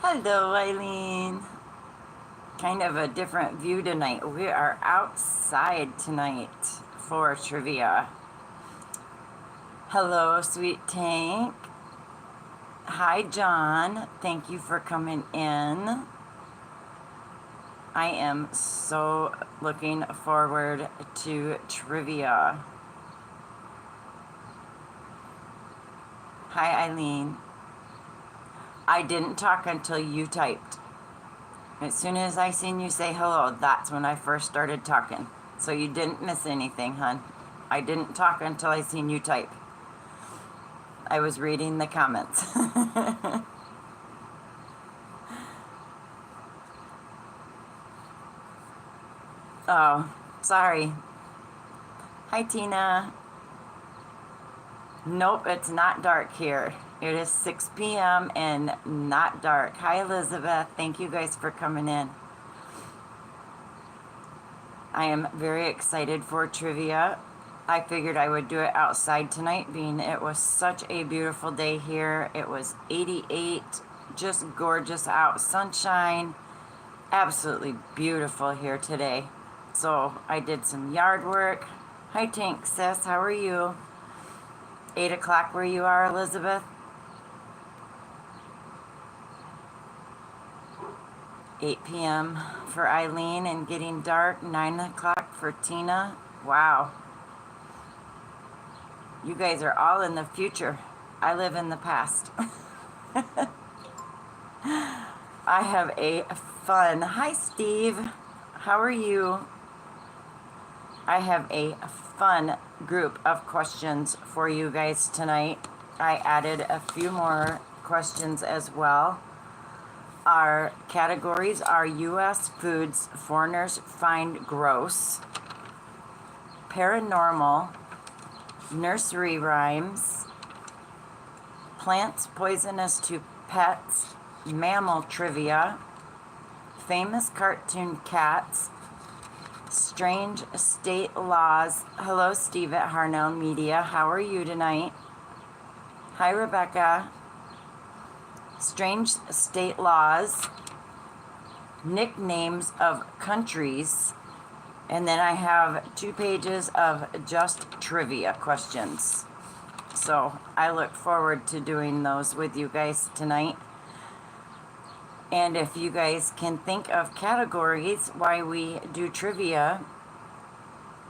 Hello, Eileen. Kind of a different view tonight. We are outside tonight for trivia. Hello, Sweet Tank. Hi, John. Thank you for coming in. I am so looking forward to trivia. Hi, Eileen. I didn't talk until you typed. As soon as I seen you say hello, that's when I first started talking. So you didn't miss anything, hon. I didn't talk until I seen you type. I was reading the comments. Oh, sorry. Hi, Tina. Nope, it's not dark here. It is 6 p.m. and not dark. Hi, Elizabeth. Thank you guys for coming in. I am very excited for trivia. I figured I would do it outside tonight, being it was such a beautiful day here. It was 88, just gorgeous out, sunshine, absolutely beautiful here today. So I did some yard work. Hi, Tank sis, how are you? 8 o'clock where you are, Elizabeth? 8 p.m. for Eileen and getting dark, 9 o'clock for Tina. Wow. You guys are all in the future. I live in the past. I have a fun. Hi, Steve. How are you? I have a fun group of questions for you guys tonight. I added a few more questions as well. Our categories are U.S. foods foreigners find gross, paranormal, nursery rhymes, plants poisonous to pets, mammal trivia, famous cartoon cats, strange state laws. Hello, Steve at Harnell Media. How are you tonight? Hi, Rebecca. Strange state laws, nicknames of countries, and then I have 2 pages of just trivia questions. So I look forward to doing those with you guys tonight. And if you guys can think of categories why we do trivia,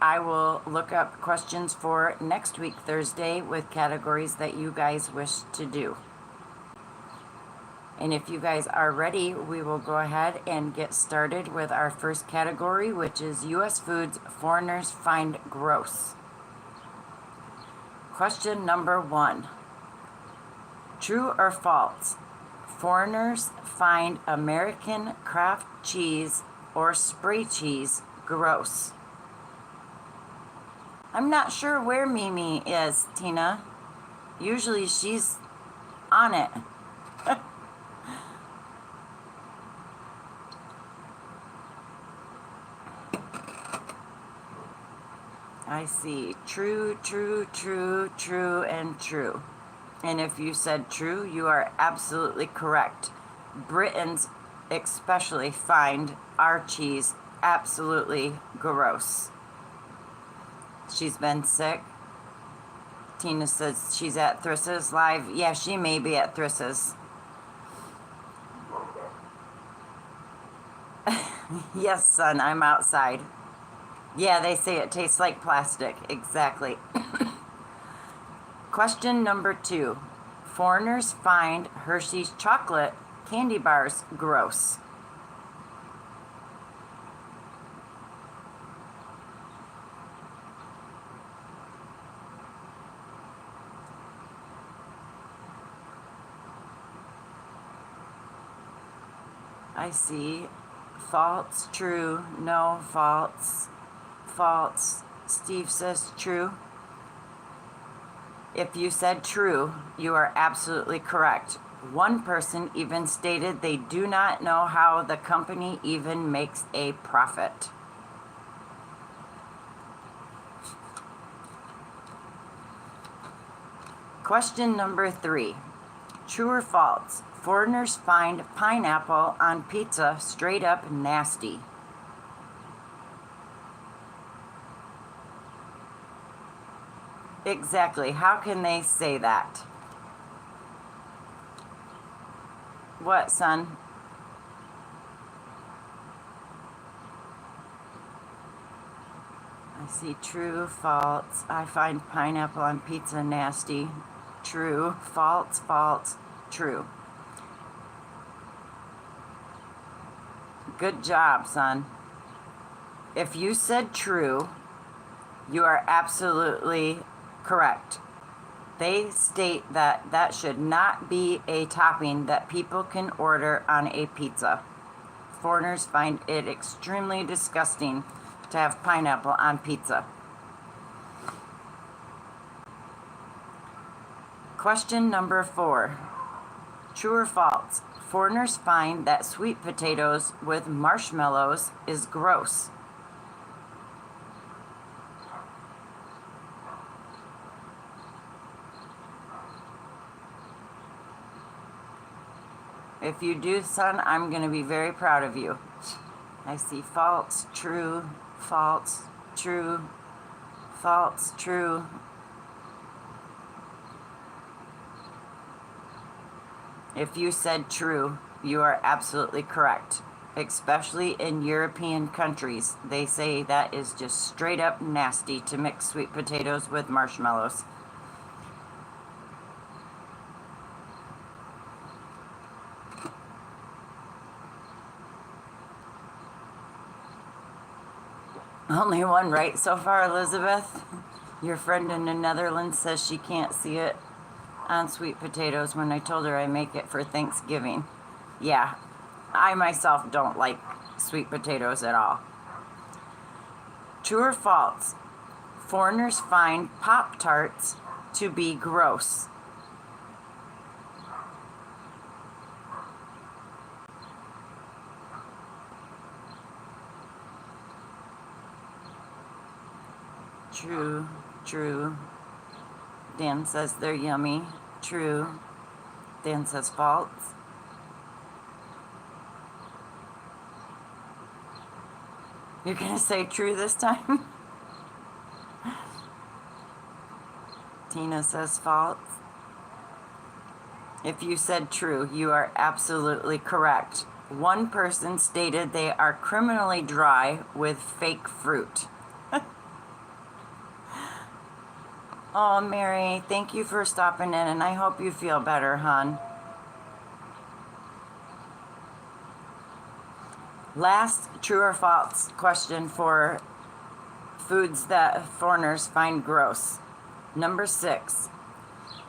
I will look up questions for next week, Thursday, with categories that you guys wish to do. And if you guys are ready, we will go ahead and get started with our first category, which is U.S. foods foreigners find gross. Question number 1. True or false? Foreigners find American craft cheese or spray cheese gross. I'm not sure where Mimi is, Tina. Usually she's on it. I see. True, true, true, true, and true. And if you said true, you are absolutely correct. Britons especially find our cheese absolutely gross. She's been sick. Tina says she's at Thris's live. Yeah, she may be at Thris's. Yes, son, I'm outside. Yeah, they say it tastes like plastic. Exactly. Question number 2. Foreigners find Hershey's chocolate candy bars gross. I see. False, true, no, false. False. Steve says true. If you said true, you are absolutely correct. One person even stated they do not know how the company even makes a profit. Question number 3. True or false? Foreigners find pineapple on pizza straight up nasty. Exactly. How can they say that? What, son? I see true, false. I find pineapple on pizza nasty. True, false, false, true. Good job, son. If you said true, you are absolutely correct. They state that that should not be a topping that people can order on a pizza. Foreigners find it extremely disgusting to have pineapple on pizza. Question number 4. True or false? Foreigners find that sweet potatoes with marshmallows is gross. If you do, son, I'm going to be very proud of you. I see false, true, false, true, false, true. If you said true, you are absolutely correct. Especially in European countries, they say that is just straight up nasty to mix sweet potatoes with marshmallows. Only one right so far, Elizabeth. Your friend in the Netherlands says she can't see it on sweet potatoes when I told her I make it for Thanksgiving. Yeah, I myself don't like sweet potatoes at all. True or false? Foreigners find Pop-Tarts to be gross. True, true. Dan says they're yummy. True. Dan says false. You're gonna say true this time? Tina says false. If you said true, you are absolutely correct. One person stated they are criminally dry with fake fruit. Oh, Mary, thank you for stopping in, and I hope you feel better, hon. Last true or false question for foods that foreigners find gross. Number 6.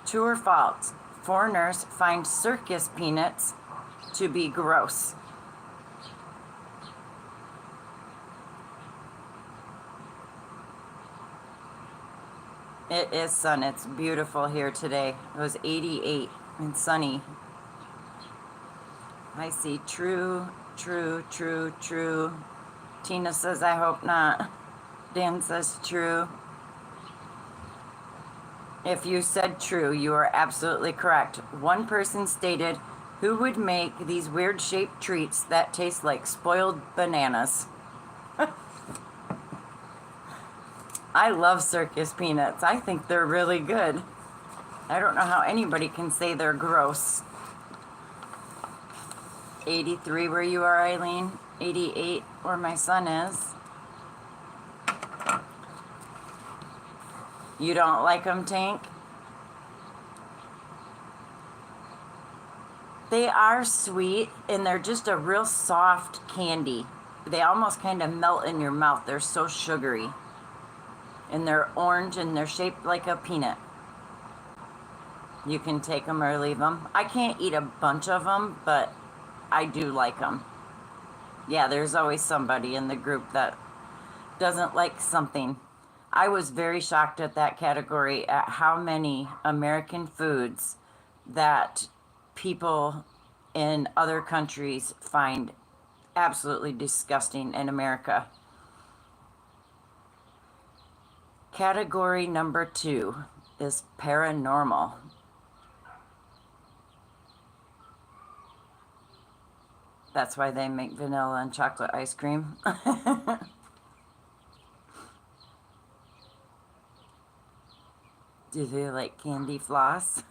True or false? Foreigners find circus peanuts to be gross. It is sun. It's beautiful here today. It was 88 and sunny. I see true, true, true, true. Tina says, I hope not. Dan says true. If you said true, you are absolutely correct. One person stated, who would make these weird shaped treats that taste like spoiled bananas? I love circus peanuts. I think they're really good. I don't know how anybody can say they're gross. 83 where you are, Eileen. 88 where my son is. You don't like them, Tank? They are sweet and they're just a real soft candy. They almost kind of melt in your mouth. They're so sugary. And they're orange and they're shaped like a peanut. You can take them or leave them. I can't eat a bunch of them, but I do like them. Yeah, there's always somebody in the group that doesn't like something. I was very shocked at that category at how many American foods that people in other countries find absolutely disgusting in America. Category number 2 is paranormal. That's why they make vanilla and chocolate ice cream. Do they like candy floss?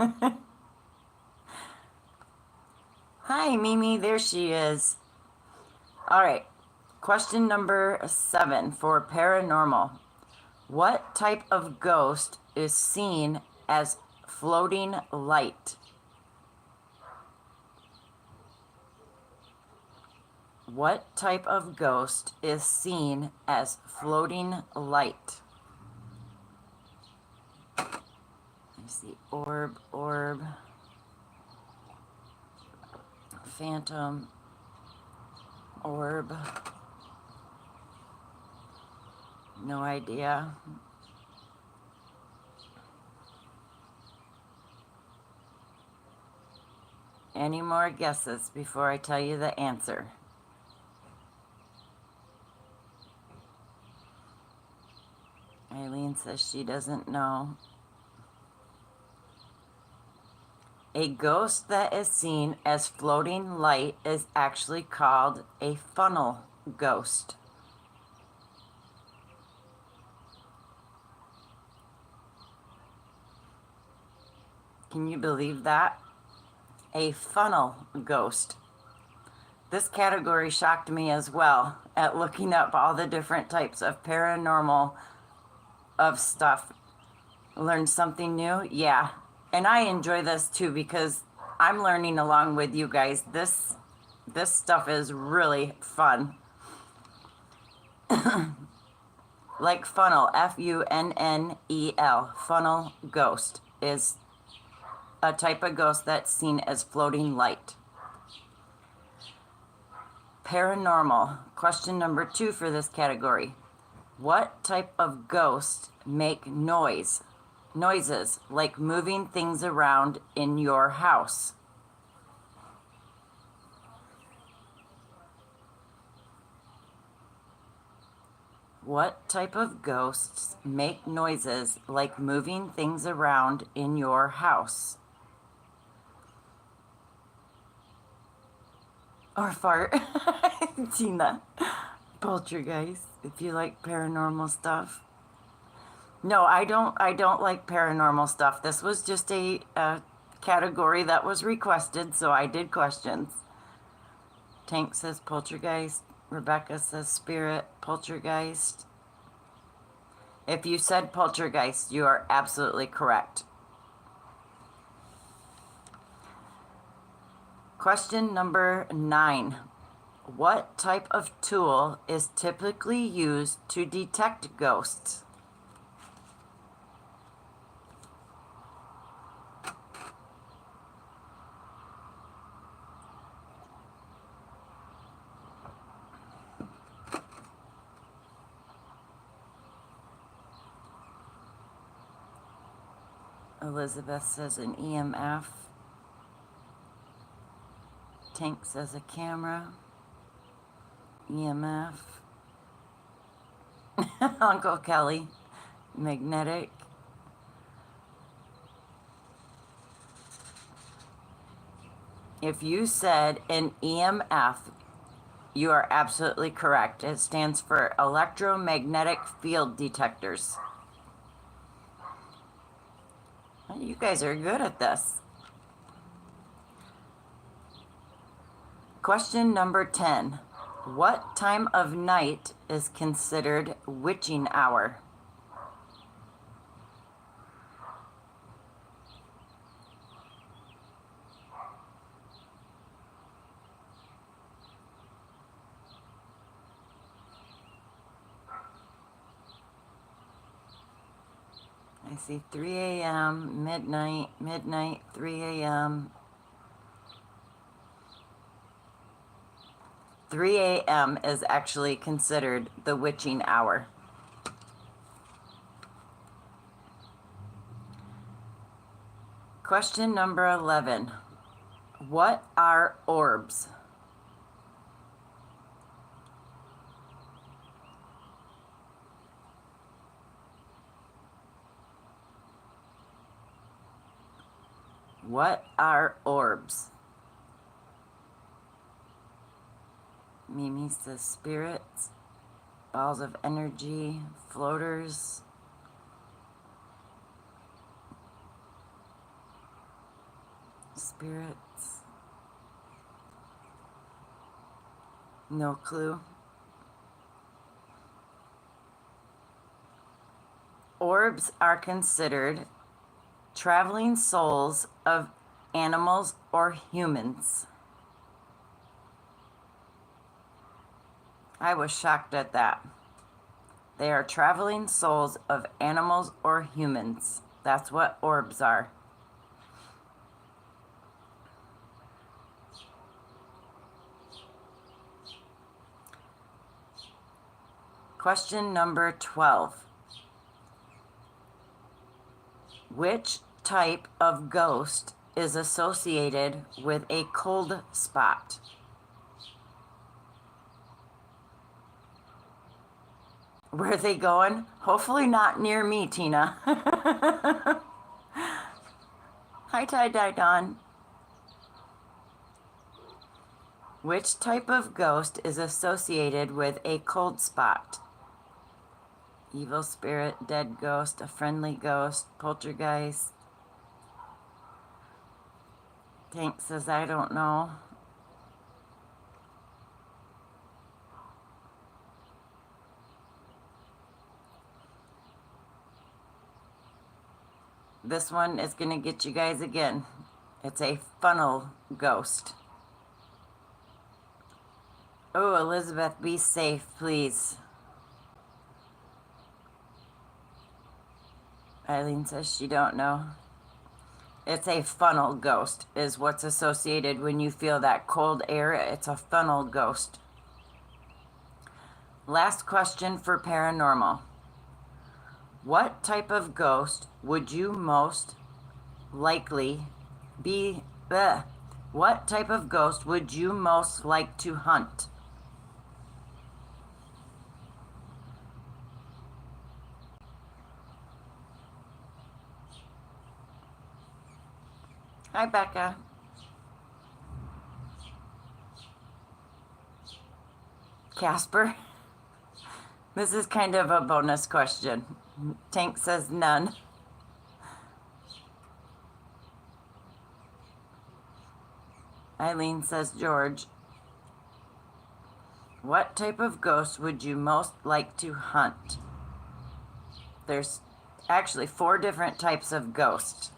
Hi, Mimi. There she is. All right. Question number 7 for paranormal. What type of ghost is seen as floating light? What type of ghost is seen as floating light? Let me see. Orb, phantom, orb. No idea. Any more guesses before I tell you the answer? Eileen says she doesn't know. A ghost that is seen as floating light is actually called a funnel ghost. Can you believe that? A funnel ghost. This category shocked me as well at looking up all the different types of paranormal of stuff. Learned something new? Yeah. And I enjoy this too because I'm learning along with you guys. This stuff is really fun. Like funnel, Funnel, funnel ghost is a type of ghost that's seen as floating light. Paranormal, question number 2 for this category. What type of ghosts make noises like moving things around in your house? What type of ghosts make noises like moving things around in your house? Or fart. Tina. Poltergeist, if you like paranormal stuff. No, I don't like paranormal stuff. This was just a category that was requested, so I did questions. Tank says poltergeist. Rebecca says spirit. Poltergeist. If you said poltergeist, you are absolutely correct. Question number 9. What type of tool is typically used to detect ghosts? Elizabeth says an EMF. Tank says a camera. EMF. Uncle Kelly. Magnetic. If you said an EMF, you are absolutely correct. It stands for electromagnetic field detectors. You guys are good at this. Question number 10. What time of night is considered witching hour? I see 3 a.m., midnight, 3 a.m. 3 a.m. is actually considered the witching hour. Question number 11. What are orbs? What are orbs? Mimi says spirits, balls of energy, floaters. Spirits. No clue. Orbs are considered traveling souls of animals or humans. I was shocked at that. They are traveling souls of animals or humans. That's what orbs are. Question number 12. Which type of ghost is associated with a cold spot? Where are they going? Hopefully not near me, Tina. Hi, Tie-Dye Dawn. Which type of ghost is associated with a cold spot? Evil spirit, dead ghost, a friendly ghost, poltergeist. Tank says, I don't know. This one is going to get you guys again. It's a funnel ghost. Oh, Elizabeth, be safe, please. Eileen says she don't know. It's a funnel ghost is what's associated when you feel that cold air. It's a funnel ghost. Last question for paranormal. What type of ghost would you most likely be? What type of ghost would you most like to hunt? Hi, Becca. Casper? This is kind of a bonus question. Tank says none. Eileen says George. What type of ghost would you most like to hunt? There's actually 4 different types of ghosts.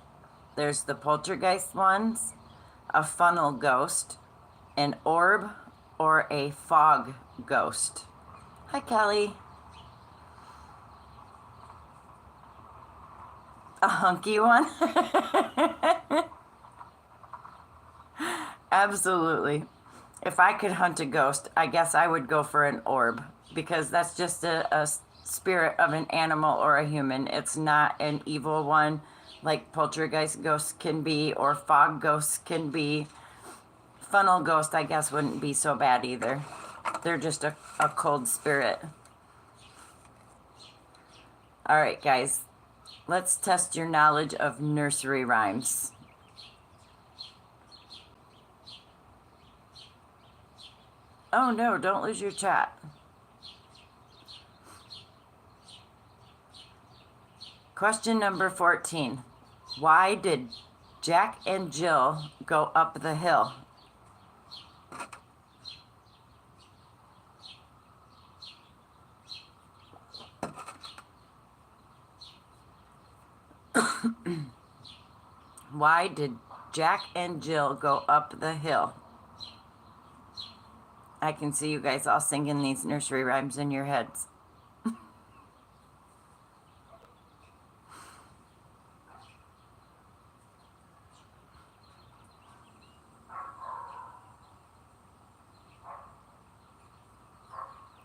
There's the poltergeist ones, a funnel ghost, an orb, or a fog ghost. Hi, Kelly. A hunky one? Absolutely. If I could hunt a ghost, I guess I would go for an orb, because that's just a spirit of an animal or a human. It's not an evil one like poltergeist ghosts can be or fog ghosts can be. Funnel ghost, I guess, wouldn't be so bad either. They're just a cold spirit. All right, guys. Let's test your knowledge of nursery rhymes. Oh no, don't lose your chat. Question number 14. Why did Jack and Jill go up the hill? Why did Jack and Jill go up the hill? I can see you guys all singing these nursery rhymes in your heads.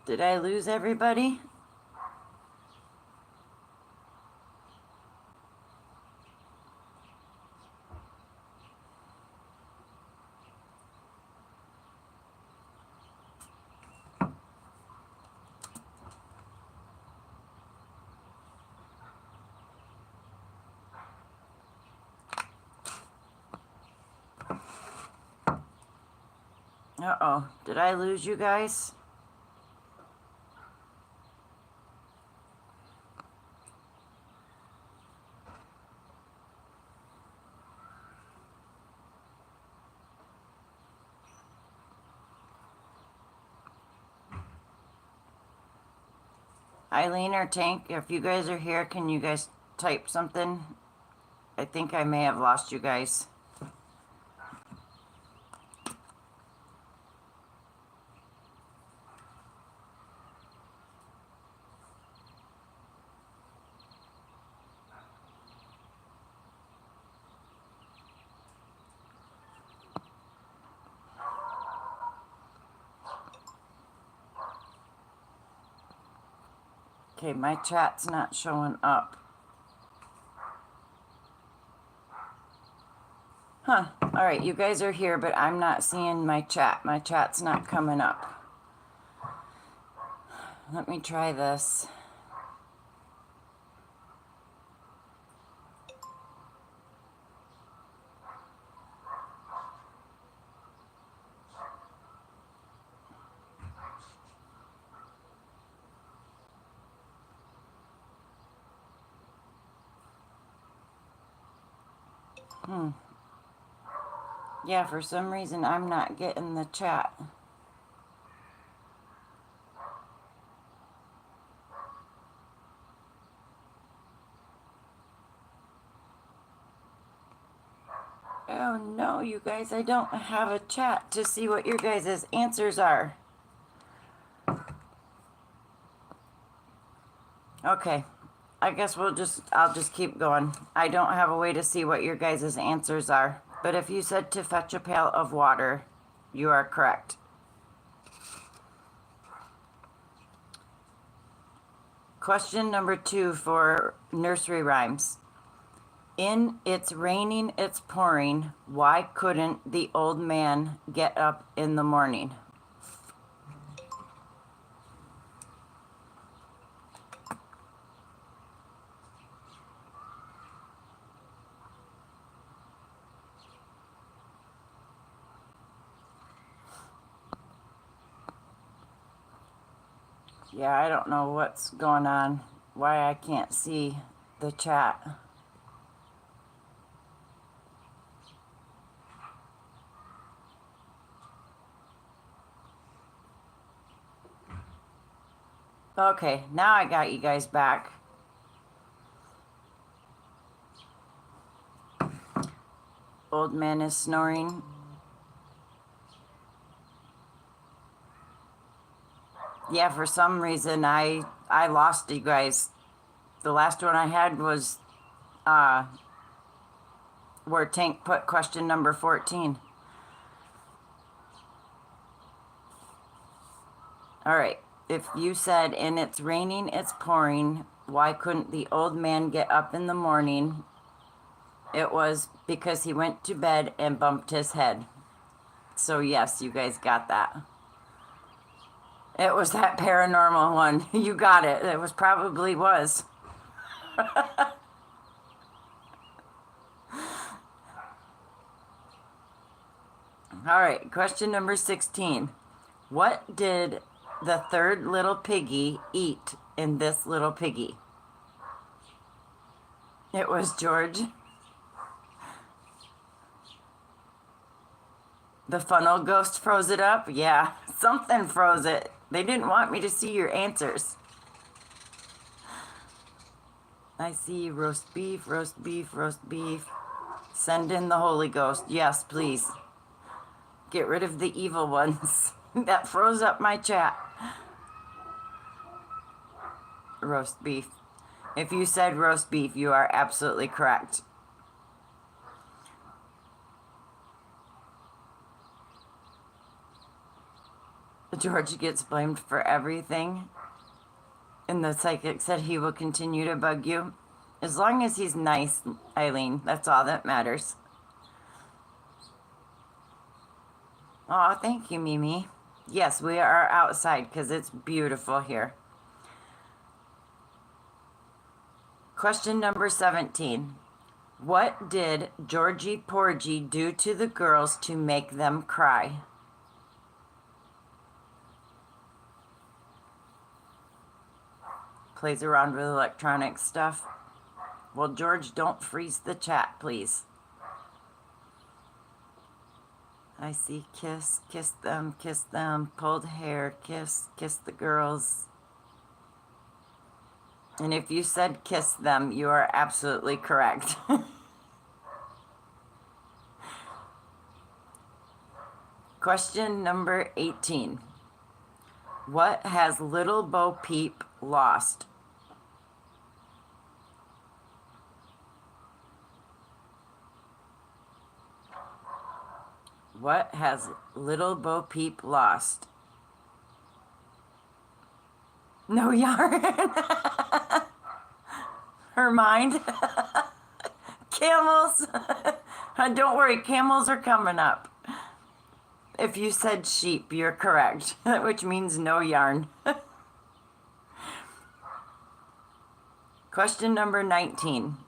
Did I lose everybody? Uh-oh. Did I lose you guys? Eileen or Tank, if you guys are here, can you guys type something? I think I may have lost you guys. Okay, my chat's not showing up. Huh. All right, you guys are here, but I'm not seeing my chat. My chat's not coming up. Let me try this. Yeah, for some reason I'm not getting the chat. Oh no, you guys, I don't have a chat to see what your guys' answers are. Okay, I guess I'll just keep going. I don't have a way to see what your guys' answers are. But if you said to fetch a pail of water, you are correct. Question number 2 for nursery rhymes. In It's Raining, It's Pouring, why couldn't the old man get up in the morning? Yeah, I don't know what's going on, why I can't see the chat. Okay, now I got you guys back. Old man is snoring. Yeah, for some reason I lost you guys. The last one I had was where Tank put question number 14. All right. If you said, and it's raining, it's pouring, why couldn't the old man get up in the morning? It was because he went to bed and bumped his head. So yes, you guys got that. It was that paranormal one. You got it. It was probably was. All right, question number 16. What did the third little piggy eat in this little piggy? It was George. The funnel ghost froze it up? Yeah, something froze it. They didn't want me to see your answers. I see roast beef, roast beef, roast beef. Send in the Holy Ghost. Yes, please. Get rid of the evil ones. That froze up my chat. Roast beef. If you said roast beef, you are absolutely correct. George gets blamed for everything. And the psychic said he will continue to bug you. As long as he's nice, Eileen, that's all that matters. Oh, thank you, Mimi. Yes, we are outside because it's beautiful here. Question number 17. What did Georgie Porgy do to the girls to make them cry? plays around with electronic stuff. Well, George, don't freeze the chat, please. I see kiss, kiss them, pulled hair, kiss, kiss the girls. And if you said kiss them, you are absolutely correct. Question number 18. What has Little Bo Peep lost? What has Little Bo Peep lost? No yarn. Her mind. Camels. Don't worry, camels are coming up. If you said sheep, you're correct, which means no yarn. Question number 19.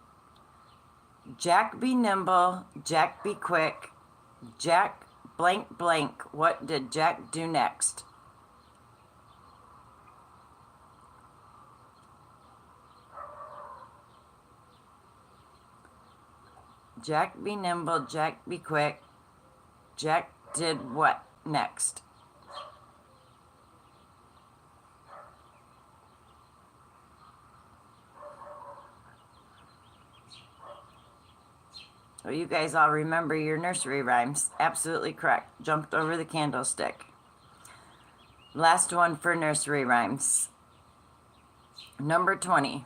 Jack be nimble, Jack be quick, Jack blank blank, what did Jack do next? Jack be nimble, Jack be quick, Jack did what next? Well, you guys all remember your nursery rhymes. Absolutely correct. Jumped over the candlestick. Last one for nursery rhymes. Number 20.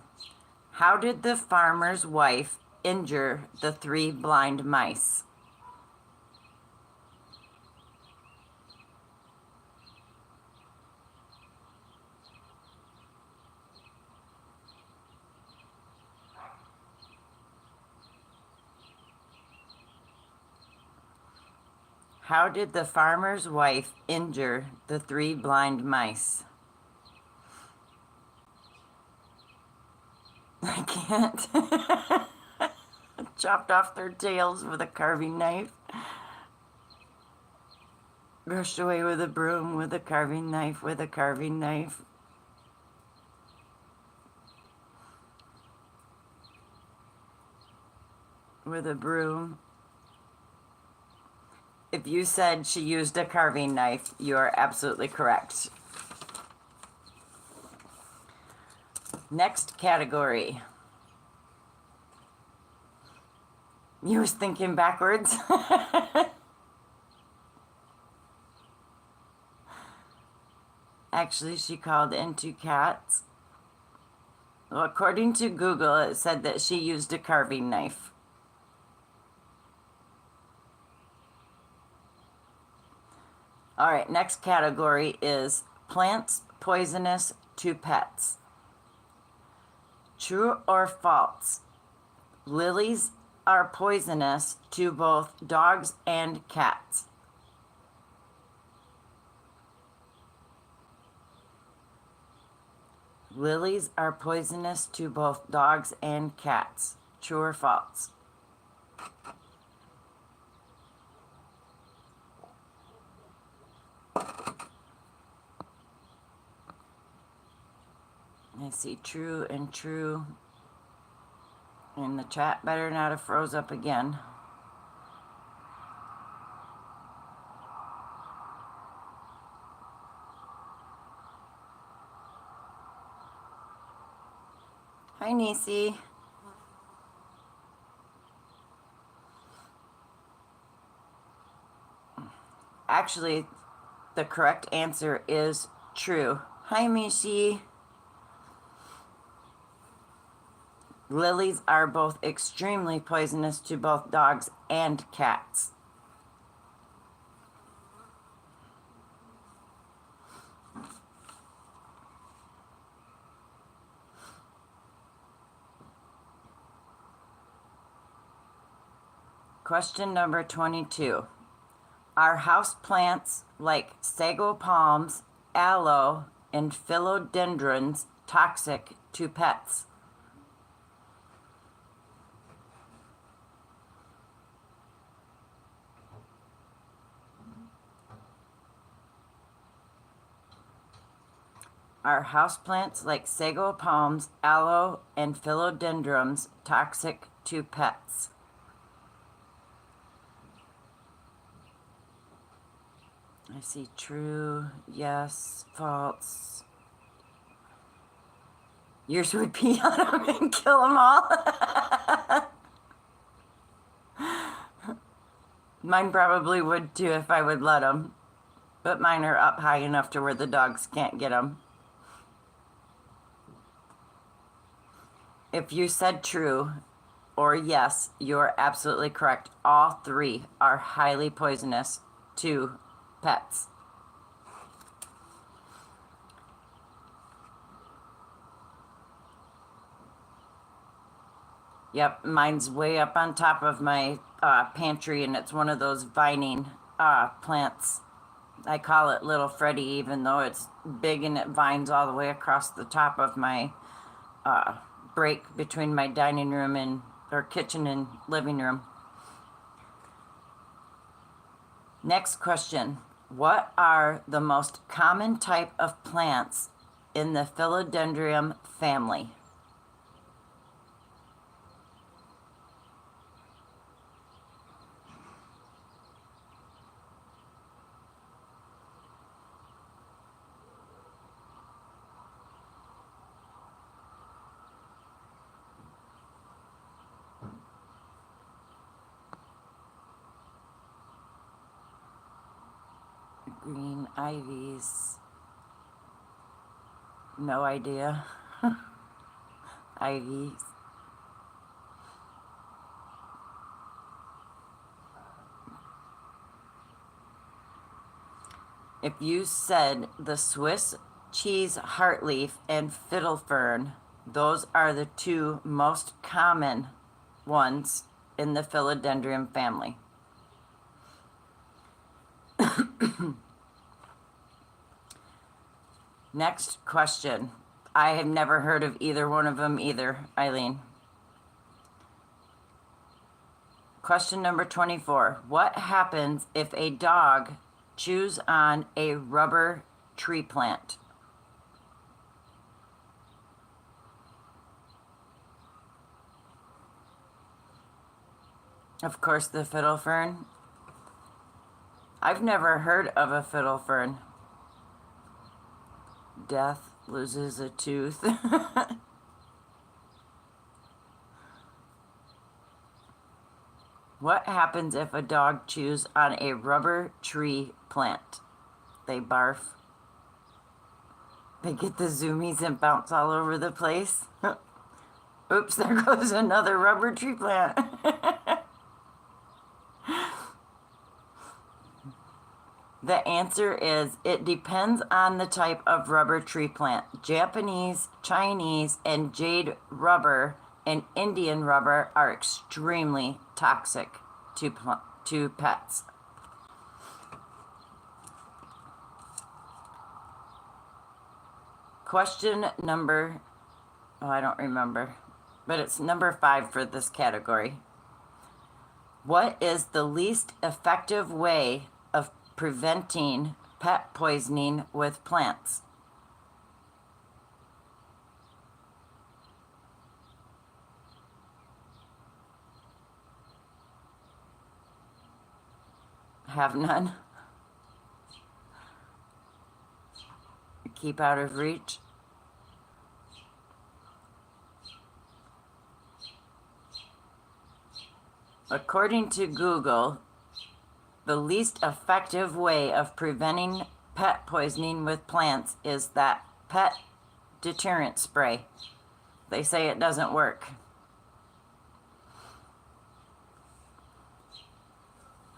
How did the farmer's wife injure the 3 blind mice? How did the farmer's wife injure the 3 blind mice? I can't. Chopped off their tails with a carving knife. Brushed away with a broom, with a carving knife, with a carving knife. With a broom. If you said she used a carving knife, you are absolutely correct. Next category. You was thinking backwards. Actually, she called in 2 cats. Well, according to Google, it said that she used a carving knife. All right, next category is plants poisonous to pets. True or false? Lilies are poisonous to both dogs and cats. Lilies are poisonous to both dogs and cats. True or false? I see true and true. And the chat better not have froze up again. Hi, Nisi. Actually, the correct answer is true. Hi, Mishi. Lilies are both extremely poisonous to both dogs and cats. Question number 22. Are houseplants like sago palms, aloe, and philodendrons toxic to pets? Are houseplants like sago palms, aloe, and philodendrons toxic to pets? I see true, yes, false. Yours would pee on them and kill them all. Mine probably would too if I would let them. But mine are up high enough to where the dogs can't get them. If you said true or yes, you're absolutely correct. All three are highly poisonous to pets. Yep, mine's way up on top of my pantry, and it's one of those vining plants. I call it Little Freddy, even though it's big and it vines all the way across the top of my break between my dining room and or kitchen and living room. Next question. What are the most common type of plants in the philodendron family? Green ivies. No idea. Ivies. If you said the Swiss cheese heartleaf and fiddlefern, those are the two most common ones in the philodendron family. Next question. I have never heard of either one of them either, Eileen. Question number 24. What happens if a dog chews on a rubber tree plant? Of course, the fiddle fern. I've never heard of a fiddle fern. Death, loses a tooth. What happens if a dog chews on a rubber tree plant? They barf. They get the zoomies and bounce all over the place. Oops, there goes another rubber tree plant. The answer is it depends on the type of rubber tree plant. Japanese, Chinese, and jade rubber and Indian rubber are extremely toxic to pets. Question number, I don't remember, but it's number 5 for this category. What is the least effective way of preventing pet poisoning with plants? Have none. Keep out of reach. According to Google, the least effective way of preventing pet poisoning with plants is that pet deterrent spray. They say it doesn't work.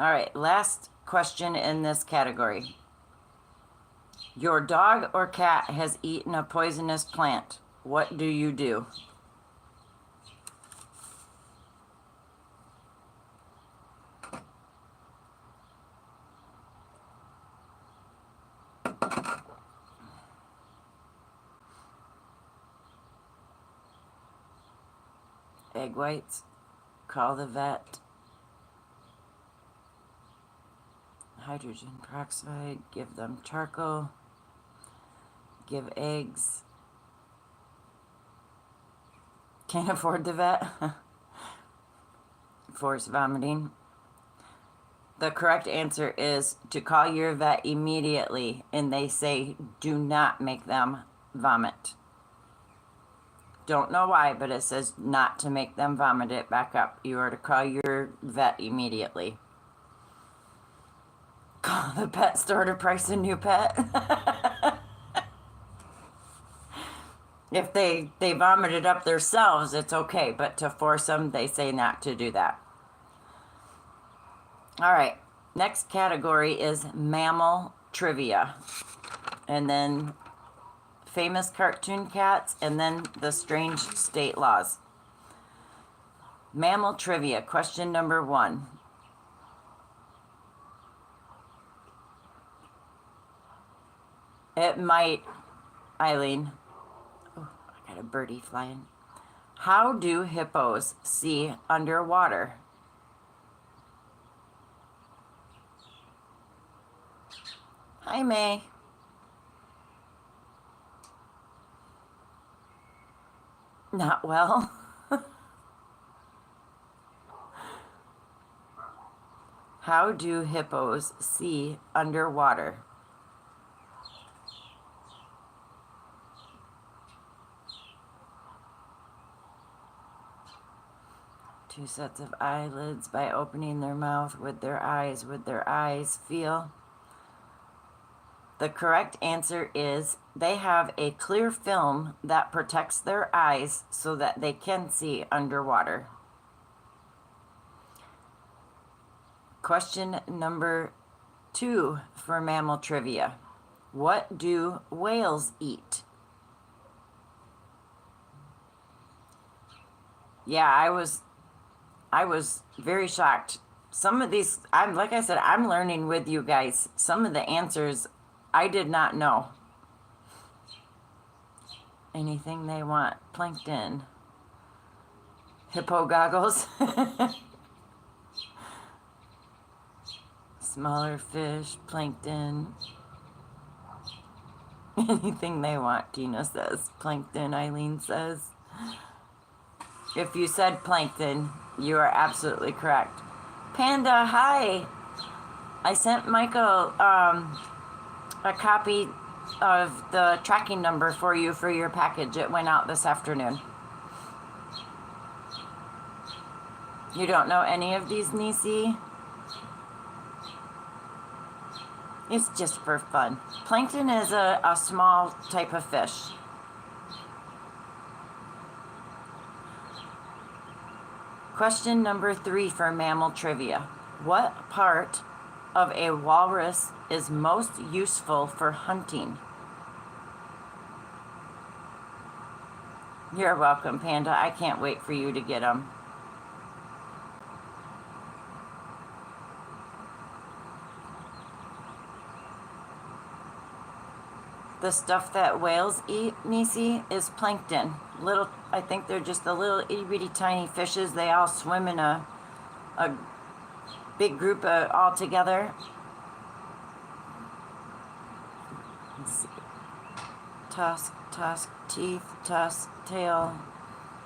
All right, last question in this category. Your dog or cat has eaten a poisonous plant. What do you do? Egg whites. Call the vet. Hydrogen peroxide. Give them charcoal. give eggs. Can't afford the vet. Force vomiting. The correct answer is to call your vet immediately, and they say do not make them vomit. Don't know why, but it says not to make them vomit it back up. You are to call your vet immediately. Call the pet store to price a new pet. If they vomit it up themselves, it's okay, but to force them, they say not to do that. All right, next category is mammal trivia. And then famous cartoon cats, and then the strange state laws. Mammal trivia, question number 1. It might, Eileen. Oh, I got a birdie flying. How do hippos see underwater? Hi, May. Not well. How do hippos see underwater? Two sets of eyelids by opening their mouth with their eyes. Would their eyes feel? The correct answer is they have a clear film that protects their eyes so that they can see underwater. Question number 2 for mammal trivia. What do whales eat? Yeah, I was very shocked. Some of these, like I said, I'm learning with you guys. Some of the answers I did not know. Anything they want. Plankton. Hippo goggles. Smaller fish. Plankton. Anything they want, Tina says. Plankton, Eileen says. If you said plankton, you are absolutely correct. Panda, hi. I sent Michael a copy of the tracking number for you for your package. It went out this afternoon. You don't know any of these, Nisi? It's just for fun. Plankton is a small type of fish. Question number 3 for mammal trivia. What part of a walrus is most useful for hunting? You're welcome, Panda. I can't wait for you to get them. The stuff that whales eat, Nisi, is plankton. I think they're just the little itty bitty tiny fishes. They all swim in a big group all together. Let's see. Tusk, teeth, tusk, tail.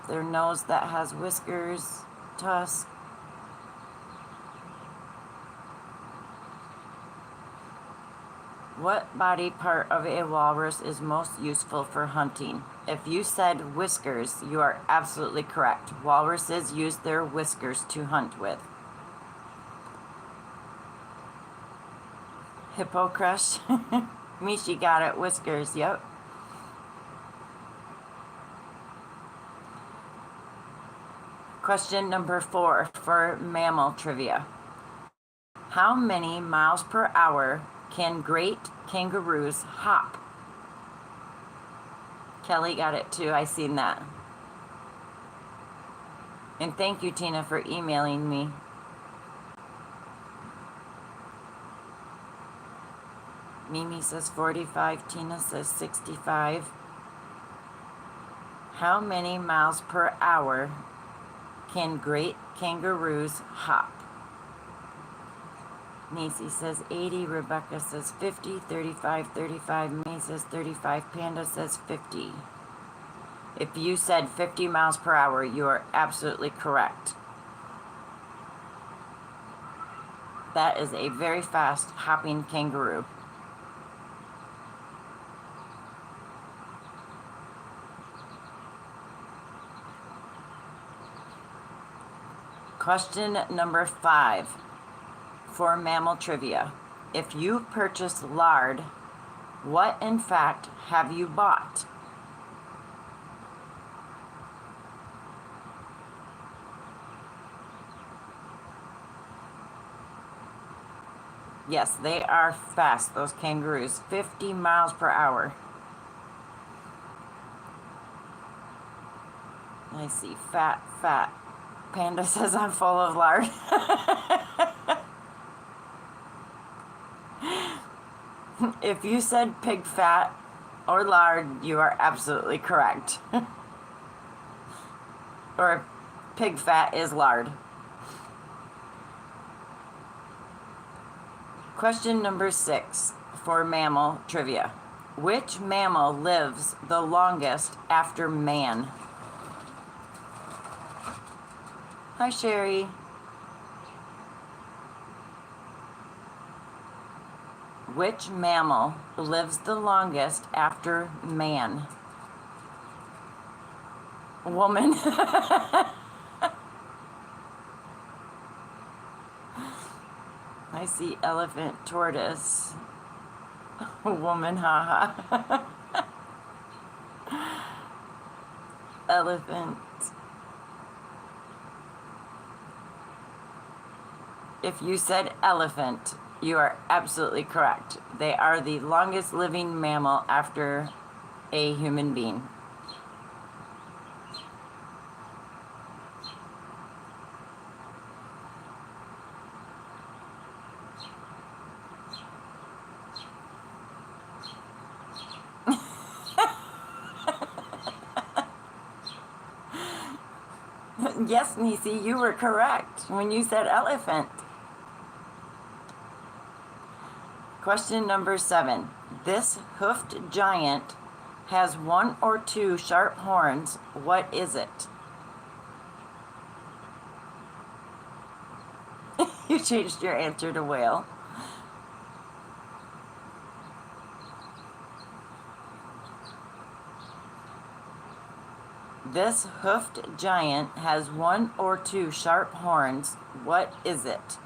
Their nose that has whiskers, tusk. What body part of a walrus is most useful for hunting? If you said whiskers, you are absolutely correct. Walruses use their whiskers to hunt with. Hippo crush. Mishi got it. Whiskers, yep. Question number 4 for mammal trivia. How many miles per hour can great kangaroos hop? Kelly got it too. I seen that. And thank you, Tina, for emailing me. Mimi says 45. Tina says 65. How many miles per hour can great kangaroos hop? Nisi says 80. Rebecca says 50. 35, 35. May says 35. Panda says 50. If you said 50 miles per hour, you are absolutely correct. That is a very fast hopping kangaroo. Question number 5 for mammal trivia. If you purchase lard, what in fact have you bought? Yes, they are fast, those kangaroos. 50 miles per hour. I see. Fat, fat. Panda says I'm full of lard. If you said pig fat or lard, you are absolutely correct. Or pig fat is lard. Question number 6 for mammal trivia. Which mammal lives the longest after man? Hi, Sherry. Which mammal lives the longest after man? Woman. I see elephant, tortoise, woman, haha. Elephant. If you said elephant, you are absolutely correct. They are the longest living mammal after a human being. Yes, Nisi, you were correct when you said elephant. Question number 7. This hoofed giant has 1 or 2 sharp horns. What is it? You changed your answer to whale. This hoofed giant has 1 or 2 sharp horns. What is it?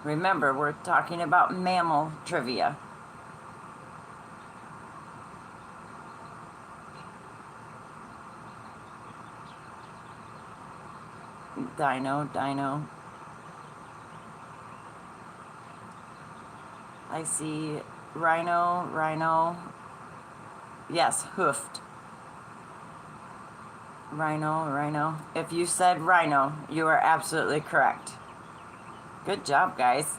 Remember, we're talking about mammal trivia. Dino, dino. I see rhino, rhino. Yes, hoofed. Rhino, rhino. If you said rhino, you are absolutely correct. Good job, guys.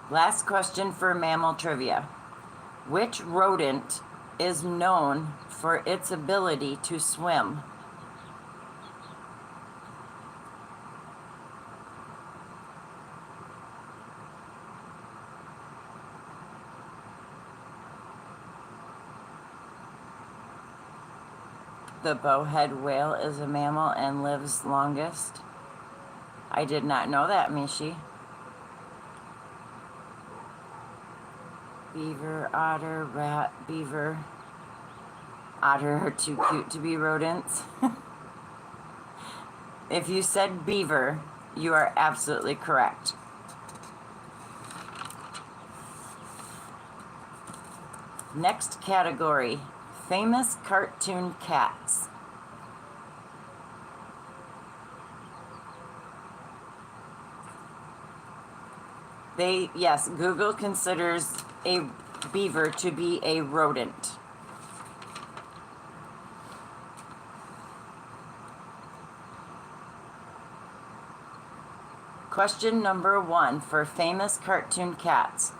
Last question for mammal trivia. Which rodent is known for its ability to swim? The bowhead whale is a mammal and lives longest. I did not know that, Mishi. Beaver, otter, rat, beaver. Otter are too cute to be rodents. If you said beaver, you are absolutely correct. Next category. Famous cartoon cats. Yes, Google considers a beaver to be a rodent. Question number 1 for famous cartoon cats.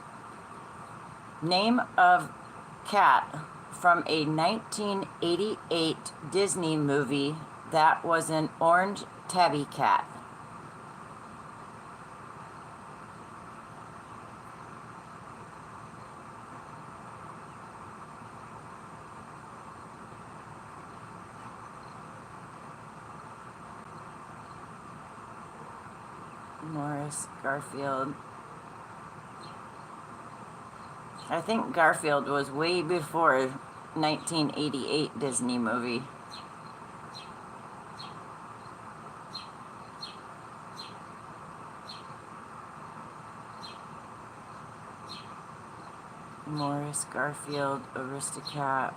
Name of cat from a 1988 Disney movie that was an orange tabby cat? Morris, Garfield. I think Garfield was way before 1988 Disney movie. Morris, Garfield, Aristocat.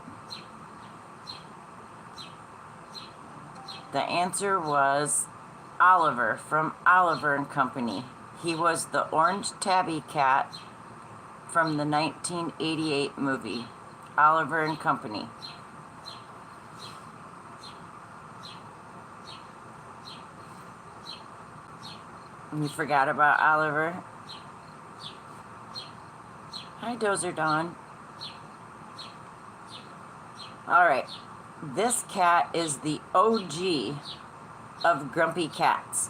The answer was Oliver from Oliver and Company. He was the orange tabby cat from the 1988 movie, Oliver and Company. You forgot about Oliver? Hi, Dozer Dawn. All right. This cat is the OG of grumpy cats.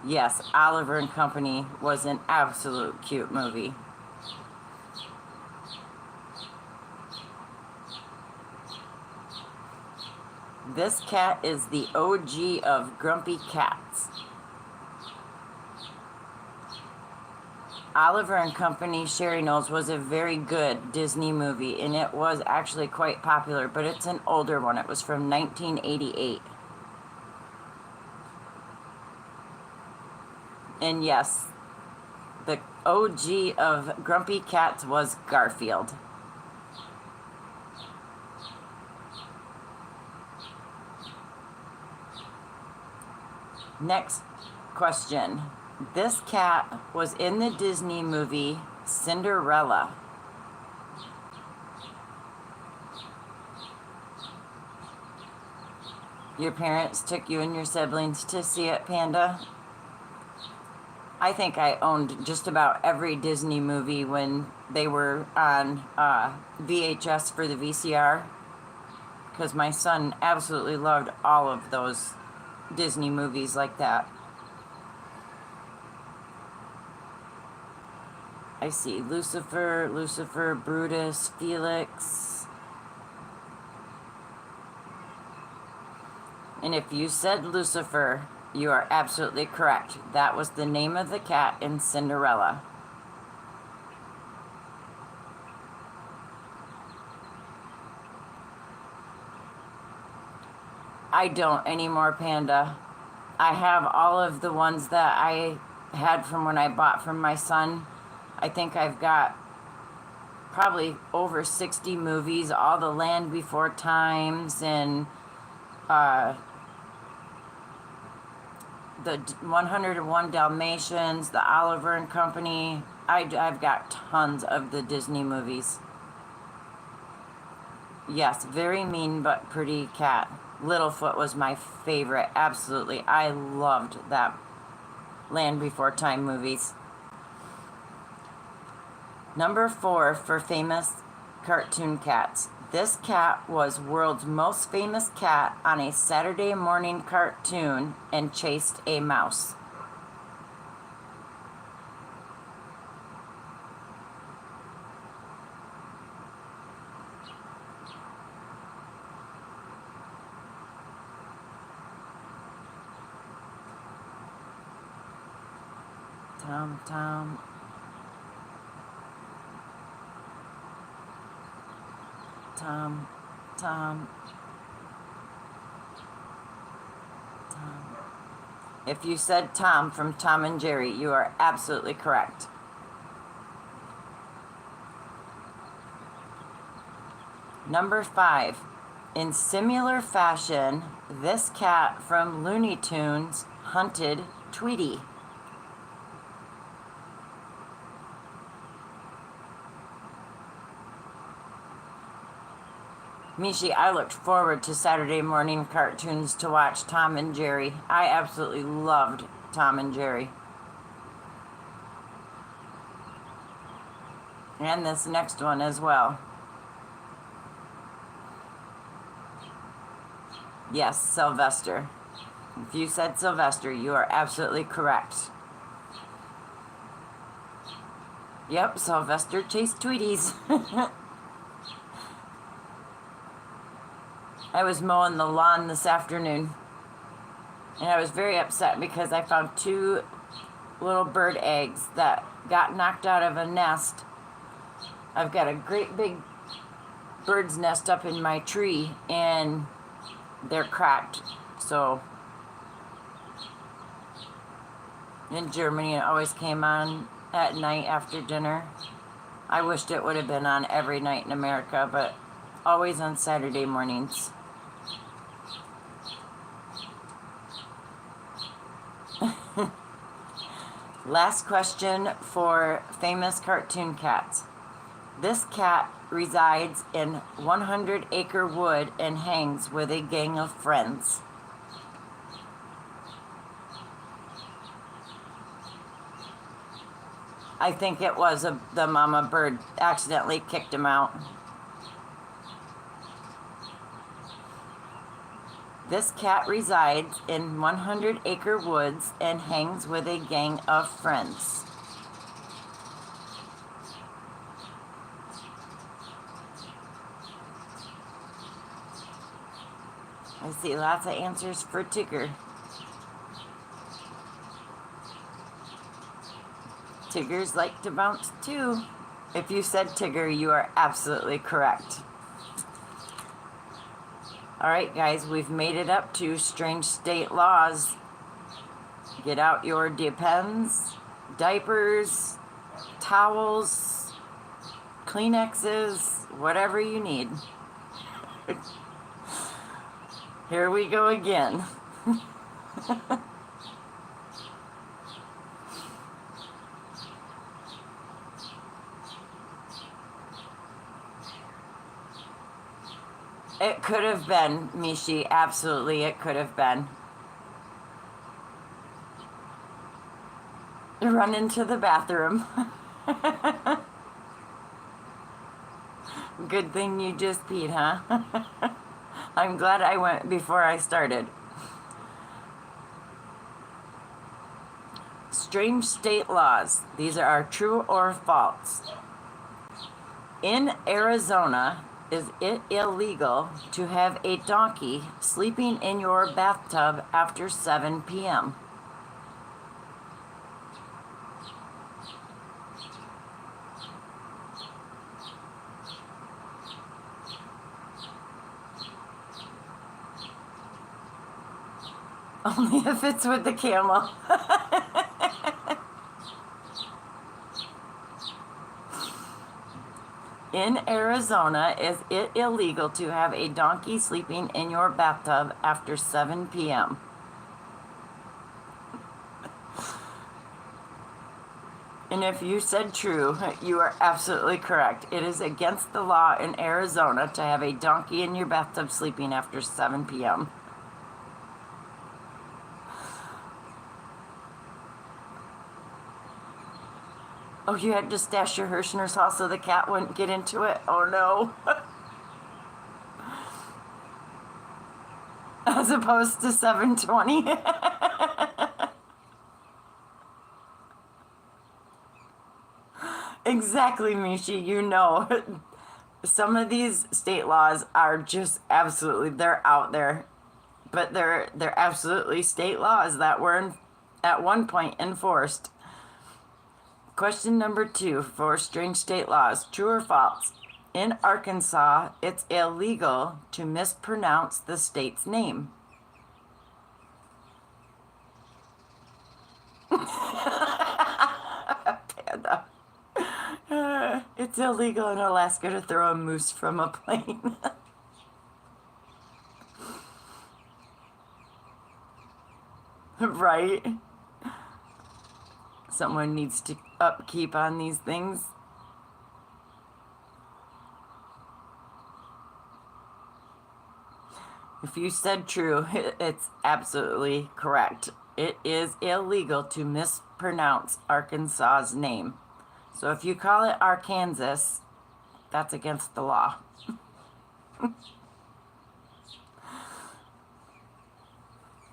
Yes, Oliver and Company was an absolute cute movie. This cat is the OG of grumpy cats. Oliver and Company, Sherry knows, was a very good Disney movie, and it was actually quite popular, but it's an older one. It was from 1988. And yes, the OG of grumpy cats was Garfield. Next question. This cat was in the Disney movie Cinderella. Your parents took you and your siblings to see it, Panda? I think I owned just about every Disney movie when they were on VHS for the VCR, because my son absolutely loved all of those Disney movies like that. I see Lucifer, Brutus, Felix. And if you said Lucifer, you are absolutely correct. That was the name of the cat in Cinderella. I don't anymore, Panda. I have all of the ones that I had from when I bought from my son. I think I've got probably over 60 movies, all the Land Before Times, and the 101 Dalmatians, the Oliver and Company. I've got tons of the Disney movies. Yes, very mean but pretty cat. Littlefoot was my favorite, absolutely. I loved that Land Before Time movies. Number 4 for famous cartoon cats. This cat was world's most famous cat on a Saturday morning cartoon and chased a mouse. Tom. Tom. If you said Tom from Tom and Jerry, you are absolutely correct. Number 5. In similar fashion, this cat from Looney Tunes hunted Tweety. Mishi, I looked forward to Saturday morning cartoons to watch Tom and Jerry. I absolutely loved Tom and Jerry. And this next one as well. Yes, Sylvester. If you said Sylvester, you are absolutely correct. Yep, Sylvester chased Tweeties. I was mowing the lawn this afternoon, and I was very upset because I found 2 little bird eggs that got knocked out of a nest. I've got a great big bird's nest up in my tree, and they're cracked. So in Germany, it always came on at night after dinner. I wished it would have been on every night in America, but always on Saturday mornings. Last question for famous cartoon cats. This cat resides in 100 Acre Wood and hangs with a gang of friends. I think it was the mama bird accidentally kicked him out. This cat resides in 100 Acre Woods and hangs with a gang of friends. I see lots of answers for Tigger. Tiggers like to bounce too. If you said Tigger, you are absolutely correct. All right, guys, we've made it up to strange state laws. Get out your Depends, diapers, towels, Kleenexes, whatever you need. Here we go again. It could have been, Mishi. Absolutely, it could have been. Run into the bathroom. Good thing you just peed, huh? I'm glad I went before I started. Strange state laws. These are true or false. In Arizona, is it illegal to have a donkey sleeping in your bathtub after 7 p.m.? Only if it's with the camel. In Arizona, is it illegal to have a donkey sleeping in your bathtub after 7 p.m.? And if you said true, you are absolutely correct. It is against the law in Arizona to have a donkey in your bathtub sleeping after 7 p.m. Oh, you had to stash your Hirschner's house so the cat wouldn't get into it? Oh, no. As opposed to 7:20. Exactly, Mishi. You know, some of these state laws are just absolutely, they're out there. But they're absolutely state laws that were at one point enforced. Question number 2 for strange state laws. True or false? In Arkansas, it's illegal to mispronounce the state's name. Panda. It's illegal in Alaska to throw a moose from a plane. Right? Someone needs to upkeep on these things. If you said true, it's absolutely correct. It is illegal to mispronounce Arkansas's name. So if you call it Arkansas, that's against the law.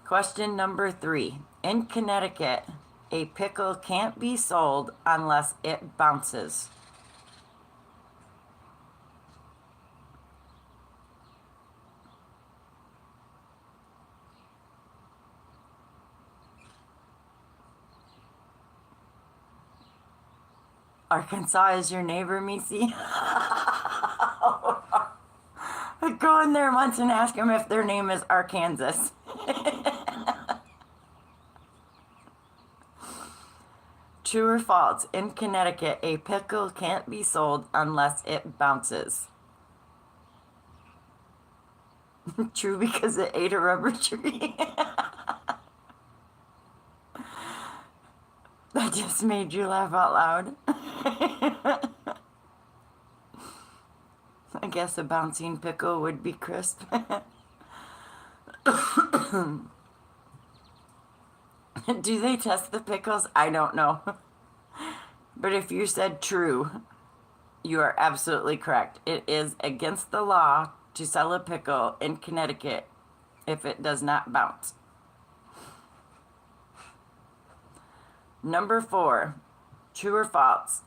Question number 3. In Connecticut, a pickle can't be sold unless it bounces. Arkansas is your neighbor, Missy? Go in there once and ask them if their name is Arkansas. True or false? In Connecticut, a pickle can't be sold unless it bounces. True, because it ate a rubber tree. That just made you laugh out loud. I guess a bouncing pickle would be crisp. Do they test the pickles? I don't know. But if you said true, you are absolutely correct. It is against the law to sell a pickle in Connecticut if it does not bounce. Number 4, true or false?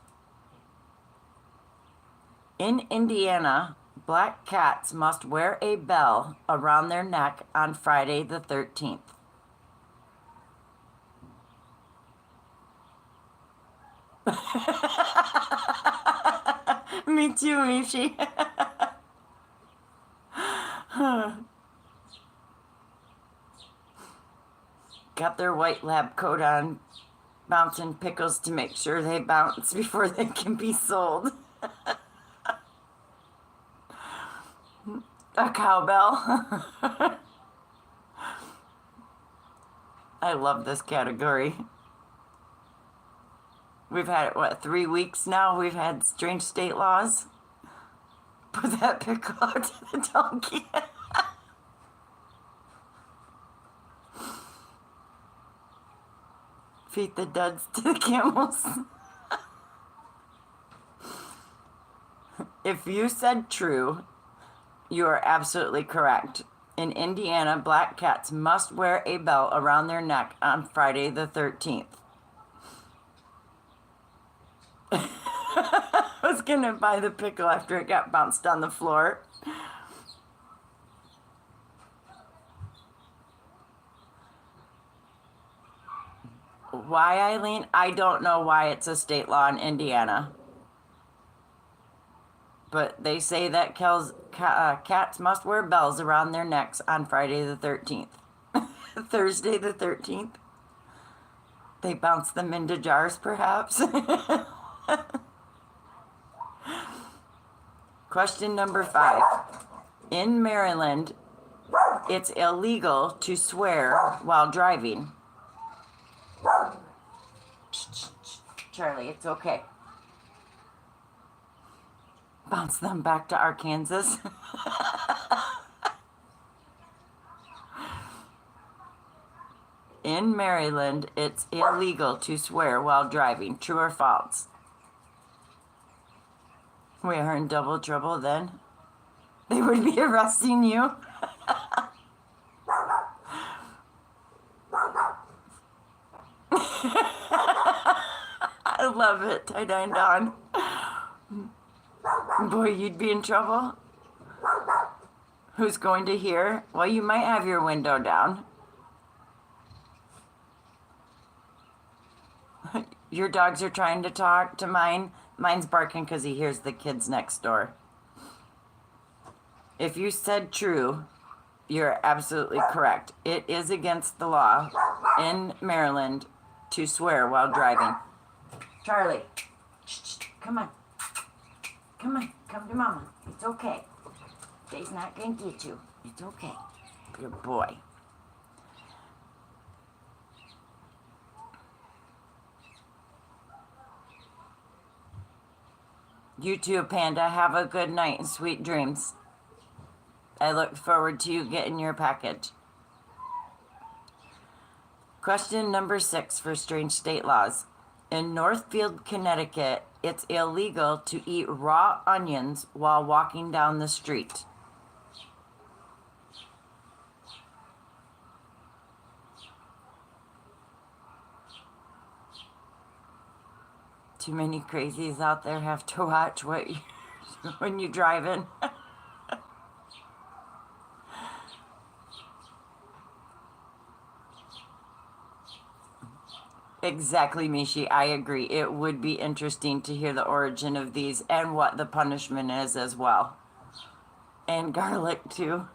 In Indiana, black cats must wear a bell around their neck on Friday the 13th. Me too, Mishi. Got their white lab coat on, bouncing pickles to make sure they bounce before they can be sold. A cowbell. I love this category. We've had it, what, 3 weeks now? We've had strange state laws. Put that pickle out to the donkey. Feed the duds to the camels. If you said true, you are absolutely correct. In Indiana, black cats must wear a bell around their neck on Friday the 13th. I was gonna buy the pickle after it got bounced on the floor. Why, Eileen? I don't know why it's a state law in Indiana. But they say that cats must wear bells around their necks on Friday the 13th. Thursday the 13th. They bounce them into jars, perhaps. Question number 5. In Maryland, it's illegal to swear while driving. Charlie, it's okay. Bounce them back to Arkansas. In Maryland, it's illegal to swear while driving. True or false? We are in double trouble then. They would be arresting you. I love it, Tie-Dye and Dawn. Boy, you'd be in trouble. Who's going to hear? Well, you might have your window down. Your dogs are trying to talk to mine. Mine's barking because he hears the kids next door. If you said true, you're absolutely correct. It is against the law in Maryland to swear while driving. Charlie, come on. Come on, come to Mama. It's okay. Jay's not going to get you. It's okay. Good boy. You too, Panda. Have a good night and sweet dreams. I look forward to you getting your package. Question number 6 for strange state laws. In Northfield, Connecticut, it's illegal to eat raw onions while walking down the street. Too many crazies out there have to watch what you, when you're driving. Exactly, Mishi. I agree. It would be interesting to hear the origin of these and what the punishment is as well. And garlic, too.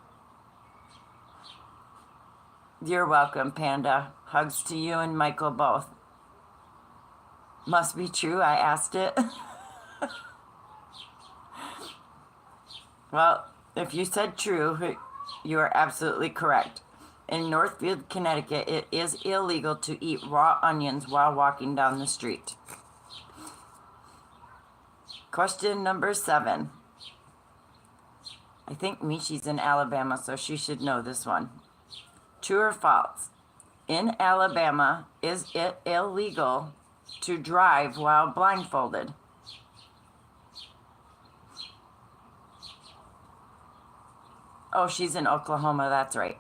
You're welcome, Panda. Hugs to you and Michael both. Must be true. I asked it. Well, if you said true, you are absolutely correct. In Northfield, Connecticut, it is illegal to eat raw onions while walking down the street. Question number 7. I think Mishi's in Alabama, so she should know this one. True or false? In Alabama, is it illegal to drive while blindfolded? Oh, she's in Oklahoma, that's right.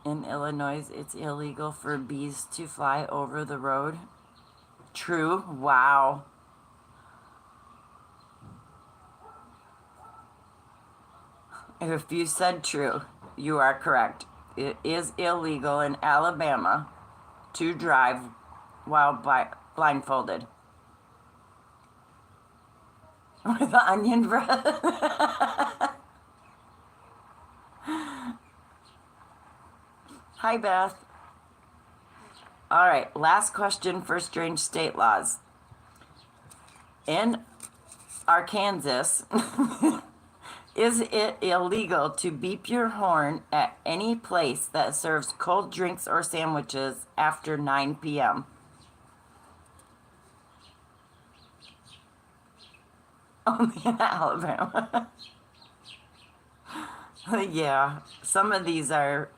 In Illinois, it's illegal for bees to fly over the road. True. Wow. If you said true, you are correct. It is illegal in Alabama to drive while blindfolded. With the onion breath. Hi, Beth. All right, last question for strange state laws. In Arkansas, is it illegal to beep your horn at any place that serves cold drinks or sandwiches after 9 p.m.? Only in Alabama. Yeah, some of these are...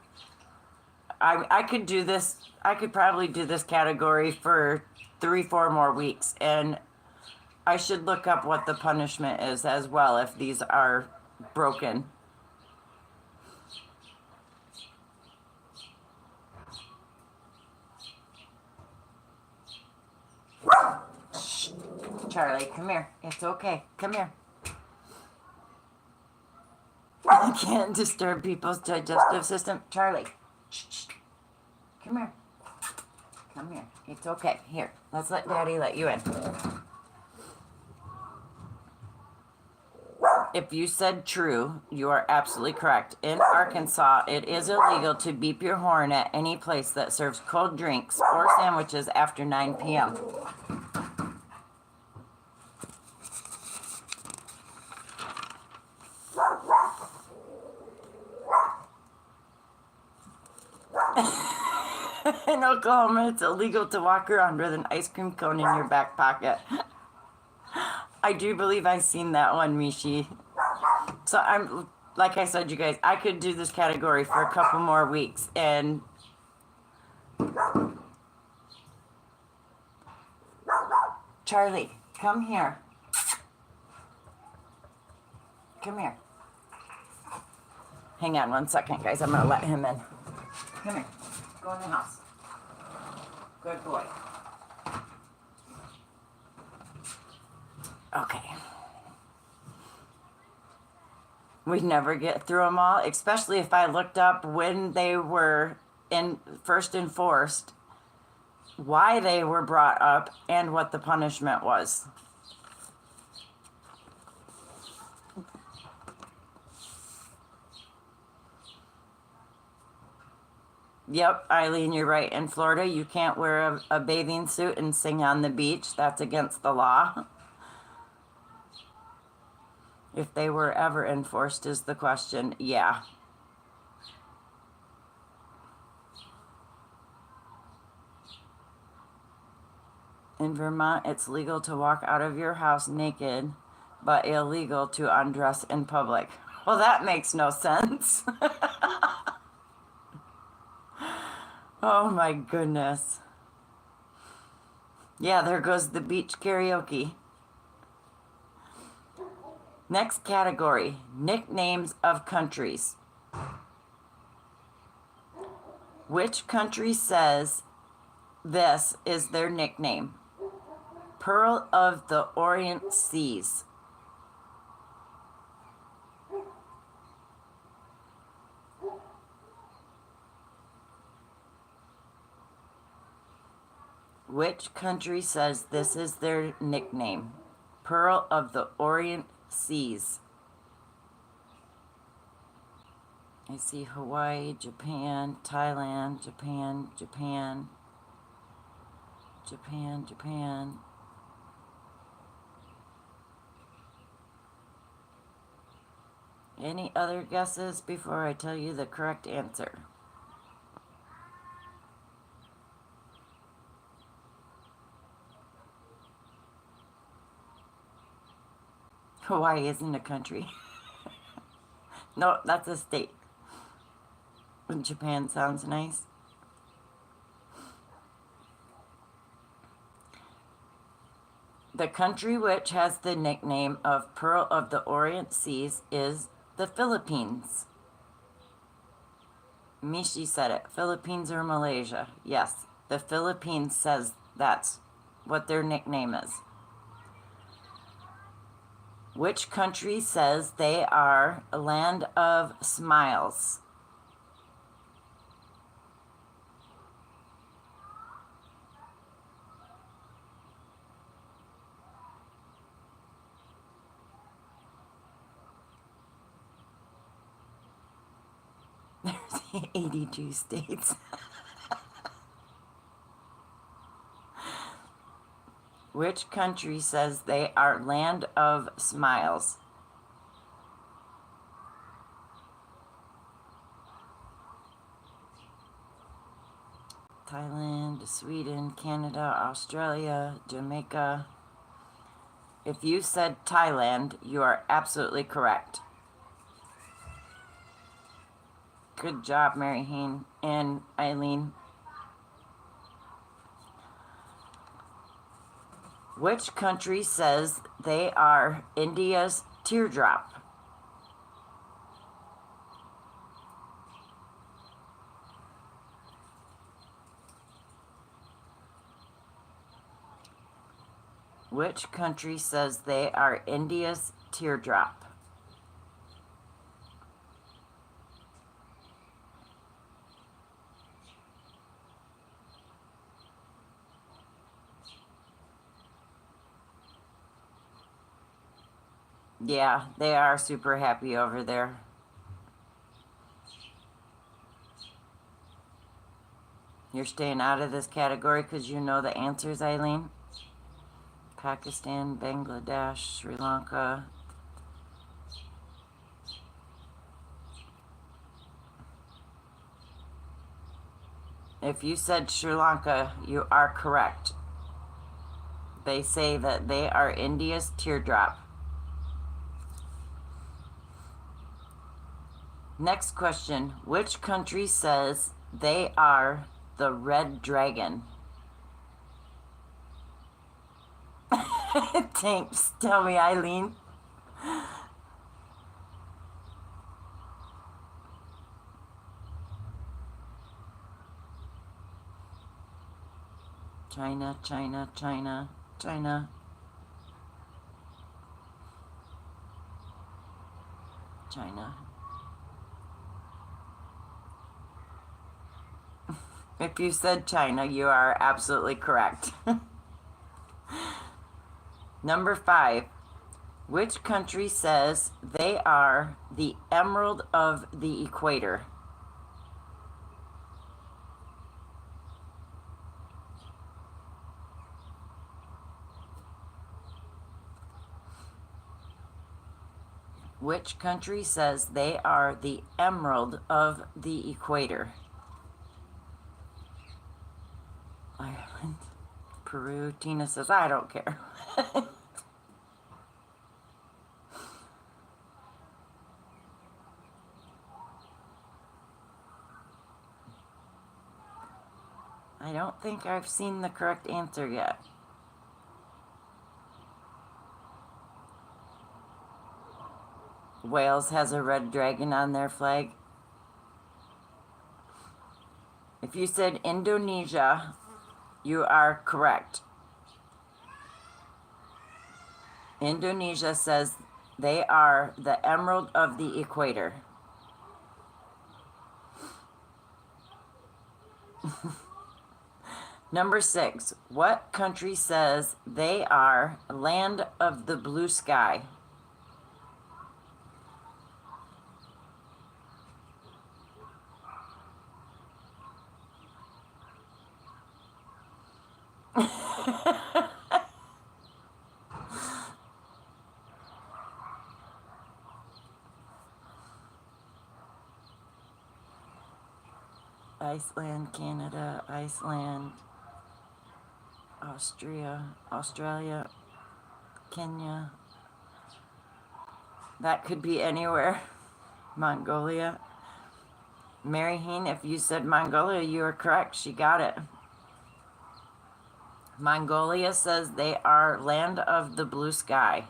I could do this. I could probably do this category for 3-4 more weeks, and I should look up what the punishment is as well if these are broken. Shh. Charlie, come here. It's okay. Come here. I can't disturb people's digestive system. Charlie. Shh. Come here. Come here. It's okay. Here, let's let Daddy let you in. If you said true, you are absolutely correct. In Arkansas, it is illegal to beep your horn at any place that serves cold drinks or sandwiches after 9 p.m. In Oklahoma, it's illegal to walk around with an ice cream cone in your back pocket. I do believe I've seen that one, Mishi. So I'm, like I said, you guys, I could do this category for a couple more weeks, and Charlie, come here. Come here. Hang on 1 second, guys. I'm gonna let him in. Come here. Go in the house. Good boy. Okay. We'd never get through them all, especially if I looked up when they were first enforced, why they were brought up, and what the punishment was. Yep, Eileen, you're right. In Florida, you can't wear a bathing suit and sing on the beach. That's against the law. If they were ever enforced is the question. Yeah. In Vermont, it's legal to walk out of your house naked, but illegal to undress in public. Well, that makes no sense. Oh my goodness. Yeah, there goes the beach karaoke. Next category, nicknames of countries. Which country says this is their nickname? Pearl of the Orient Seas. Which country says this is their nickname? Pearl of the Orient Seas. I see Hawaii, Japan, Thailand, Japan, Japan, Japan, Japan. Any other guesses before I tell you the correct answer? Hawaii isn't a country. No, that's a state. Japan sounds nice. The country which has the nickname of Pearl of the Orient Seas is the Philippines. Mishi said it. Philippines or Malaysia. Yes, the Philippines says that's what their nickname is. Which country says they are a land of smiles? There's 82 states. Which country says they are land of smiles? Thailand, Sweden, Canada, Australia, Jamaica. If you said Thailand, you are absolutely correct. Good job, Mary Hayne and Eileen. Which country says they are India's teardrop? Which country says they are India's teardrop? Yeah, they are super happy over there. You're staying out of this category because you know the answers, Eileen? Pakistan, Bangladesh, Sri Lanka. If you said Sri Lanka, you are correct. They say that they are India's teardrop. Next question. Which country says they are the red dragon? Thanks. Tell me, Eileen. China, China, China, China. China. If you said China, you are absolutely correct. Number 5. Which country says they are the emerald of the equator? Which country says they are the emerald of the equator? Ireland, Peru. Tina says, I don't care. don't think I've seen the correct answer yet. Wales has a red dragon on their flag. If you said Indonesia, you are correct. Indonesia says they are the emerald of the equator. Number 6. What country says they are land of the blue sky? Iceland, Canada, Iceland, Australia, Kenya. That could be anywhere. Mongolia. Mary Heen, if you said Mongolia, you are correct. She got it. Mongolia says they are land of the blue sky.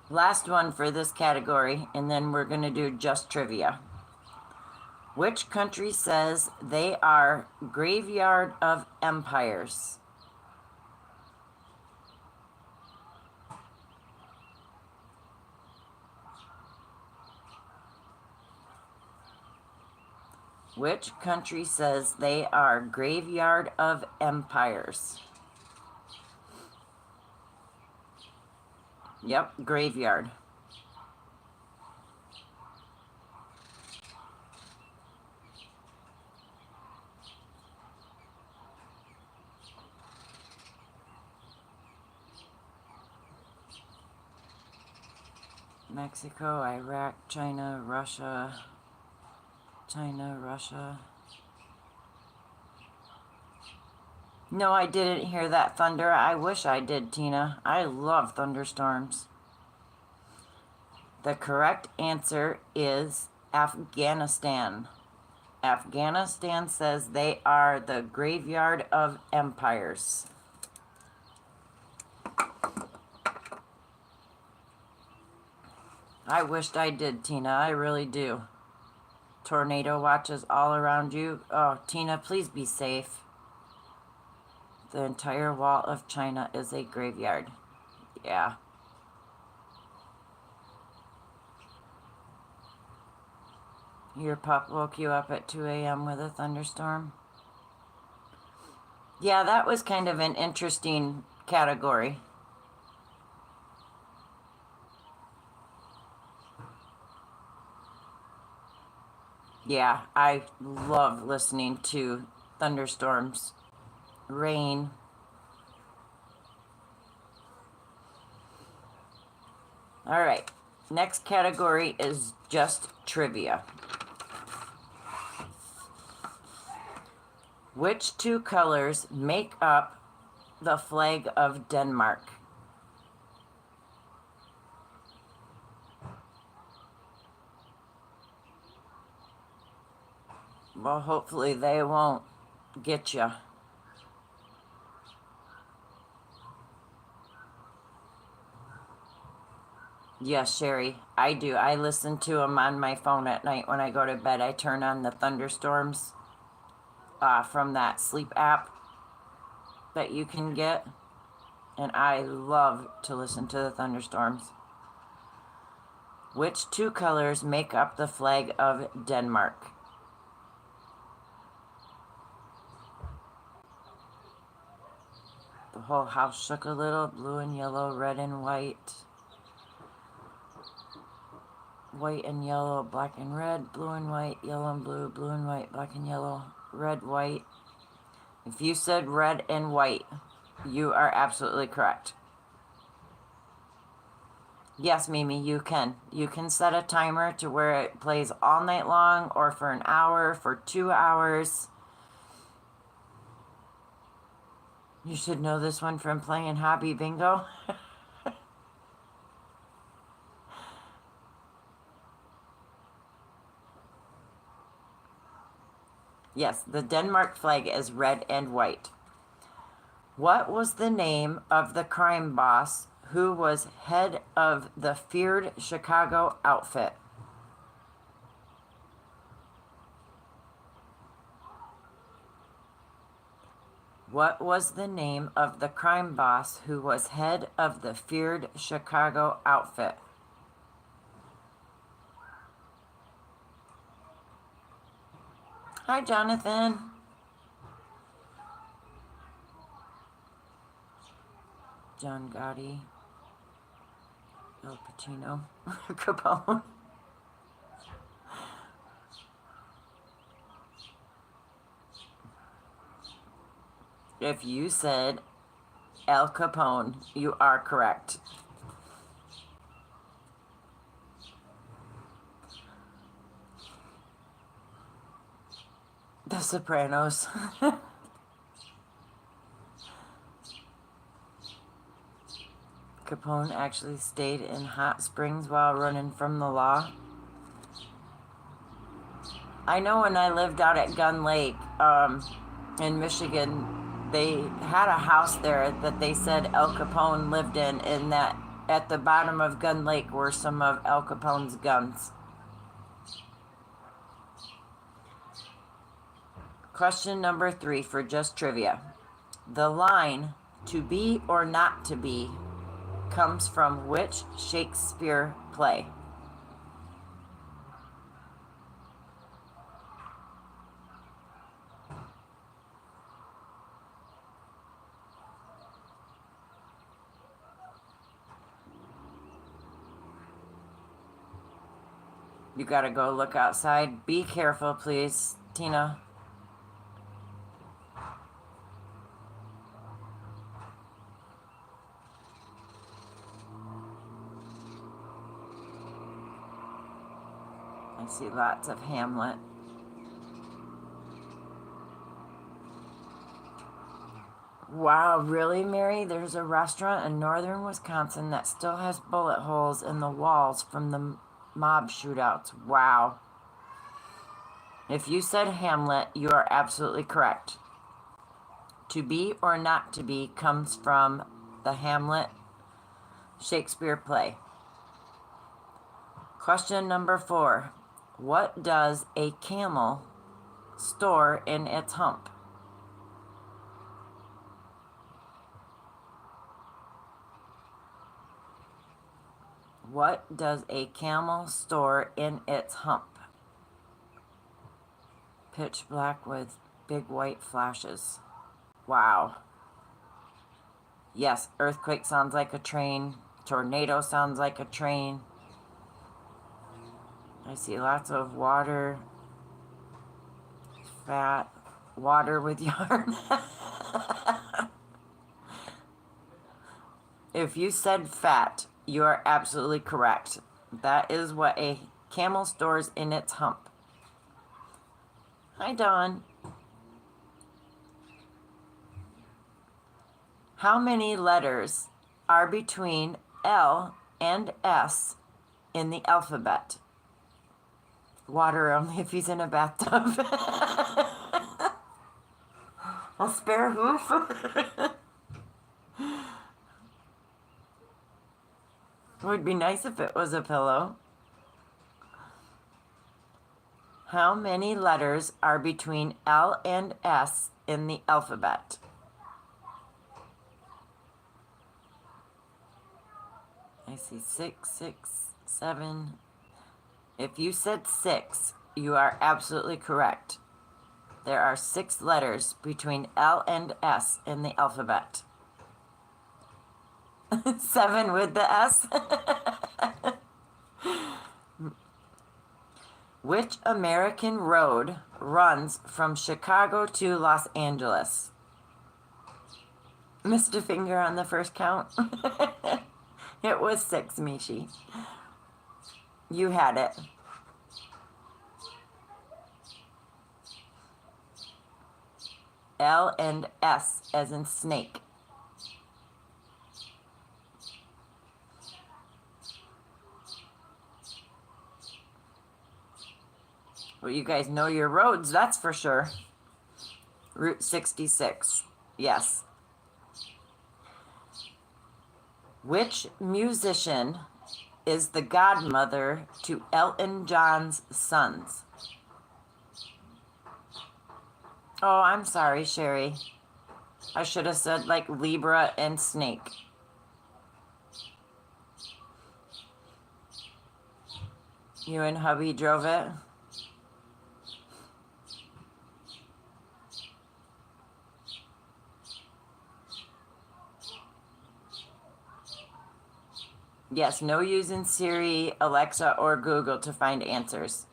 Last one for this category, and then we're going to do just trivia. Which country says they are graveyard of empires? Which country says they are graveyard of empires? Yep, graveyard. Mexico, Iraq, China, Russia. China, Russia. No, I didn't hear that thunder. I wish I did, Tina. I love thunderstorms. The correct answer is Afghanistan. Afghanistan says they are the graveyard of empires. I wished I did, Tina. I really do. Tornado watches all around you. Oh, Tina, please be safe. The entire wall of China is a graveyard. Yeah. Your pup woke you up at 2 a.m. with a thunderstorm? Yeah, that was kind of an interesting category. Yeah, I love listening to thunderstorms, rain. All right, next category is just trivia. Which two colors make up the flag of Denmark? Well, hopefully they won't get you. Yes, Sherry, I do. I listen to them on my phone at night when I go to bed. I turn on the thunderstorms from that sleep app that you can get. And I love to listen to the thunderstorms. Which two colors make up the flag of Denmark? The whole house shook a little. Blue and yellow, red and white. White and yellow, black and red, blue and white, yellow and blue, blue and white, black and yellow, red, white. If you said red and white, you are absolutely correct. Yes, Mimi, you can. You can set a timer to where it plays all night long or for an hour, for 2 hours. You should know this one from playing Hobby Bingo. Yes, the Denmark flag is red and white. What was the name of the crime boss who was head of the feared Chicago outfit? What was the name of the crime boss who was head of the feared Chicago outfit? Hi, Jonathan. John Gotti. Al Pacino. Capone. If you said Al Capone, you are correct. The Sopranos. Capone actually stayed in hot springs while running from the law. I know when I lived out at Gun Lake in Michigan, they had a house there that they said Al Capone lived in, and that at the bottom of Gun Lake were some of Al Capone's guns. Question number 3 for just trivia. The line, to be or not to be, comes from which Shakespeare play? You gotta go look outside. Be careful, please, Tina. I see lots of Hamlet. Wow, really, Mary? There's a restaurant in northern Wisconsin that still has bullet holes in the walls from the mob shootouts. Wow. If you said Hamlet, you are absolutely correct. To be or not to be comes from the Hamlet Shakespeare play. Question number 4. What does a camel store in its hump? What does a camel store in its hump? Pitch black with big white flashes. Wow. Yes, earthquake sounds like a train. Tornado sounds like a train. I see lots of water. Fat. Water with yarn. If you said fat, you are absolutely correct. That is what a camel stores in its hump. Hi, Dawn. How many letters are between L and S in the alphabet? Water only if he's in a bathtub. A spare hoof. Would be nice if it was a pillow. How many letters are between L and S in the alphabet? I see 6, 6, 7. If you said 6, you are absolutely correct. There are 6 letters between L and S in the alphabet. 7 with the S. Which American road runs from Chicago to Los Angeles? Missed a finger on the first count. It was 6, Mishi. You had it. L and S as in snake. Well, you guys know your roads, that's for sure. Route 66. Yes. Which musician is the godmother to Elton John's sons? Oh, I'm sorry, Sherry. I should have said like Libra and Snake. You and hubby drove it? Yes, no using Siri, Alexa, or Google to find answers.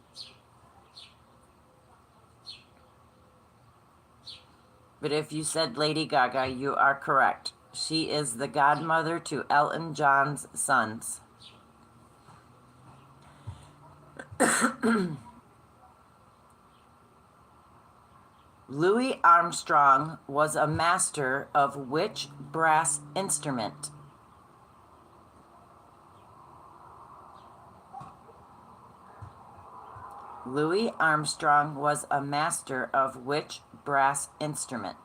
But if you said Lady Gaga, you are correct. She is the godmother to Elton John's sons. Louis Armstrong was a master of which brass instrument? Louis Armstrong was a master of which brass instrument?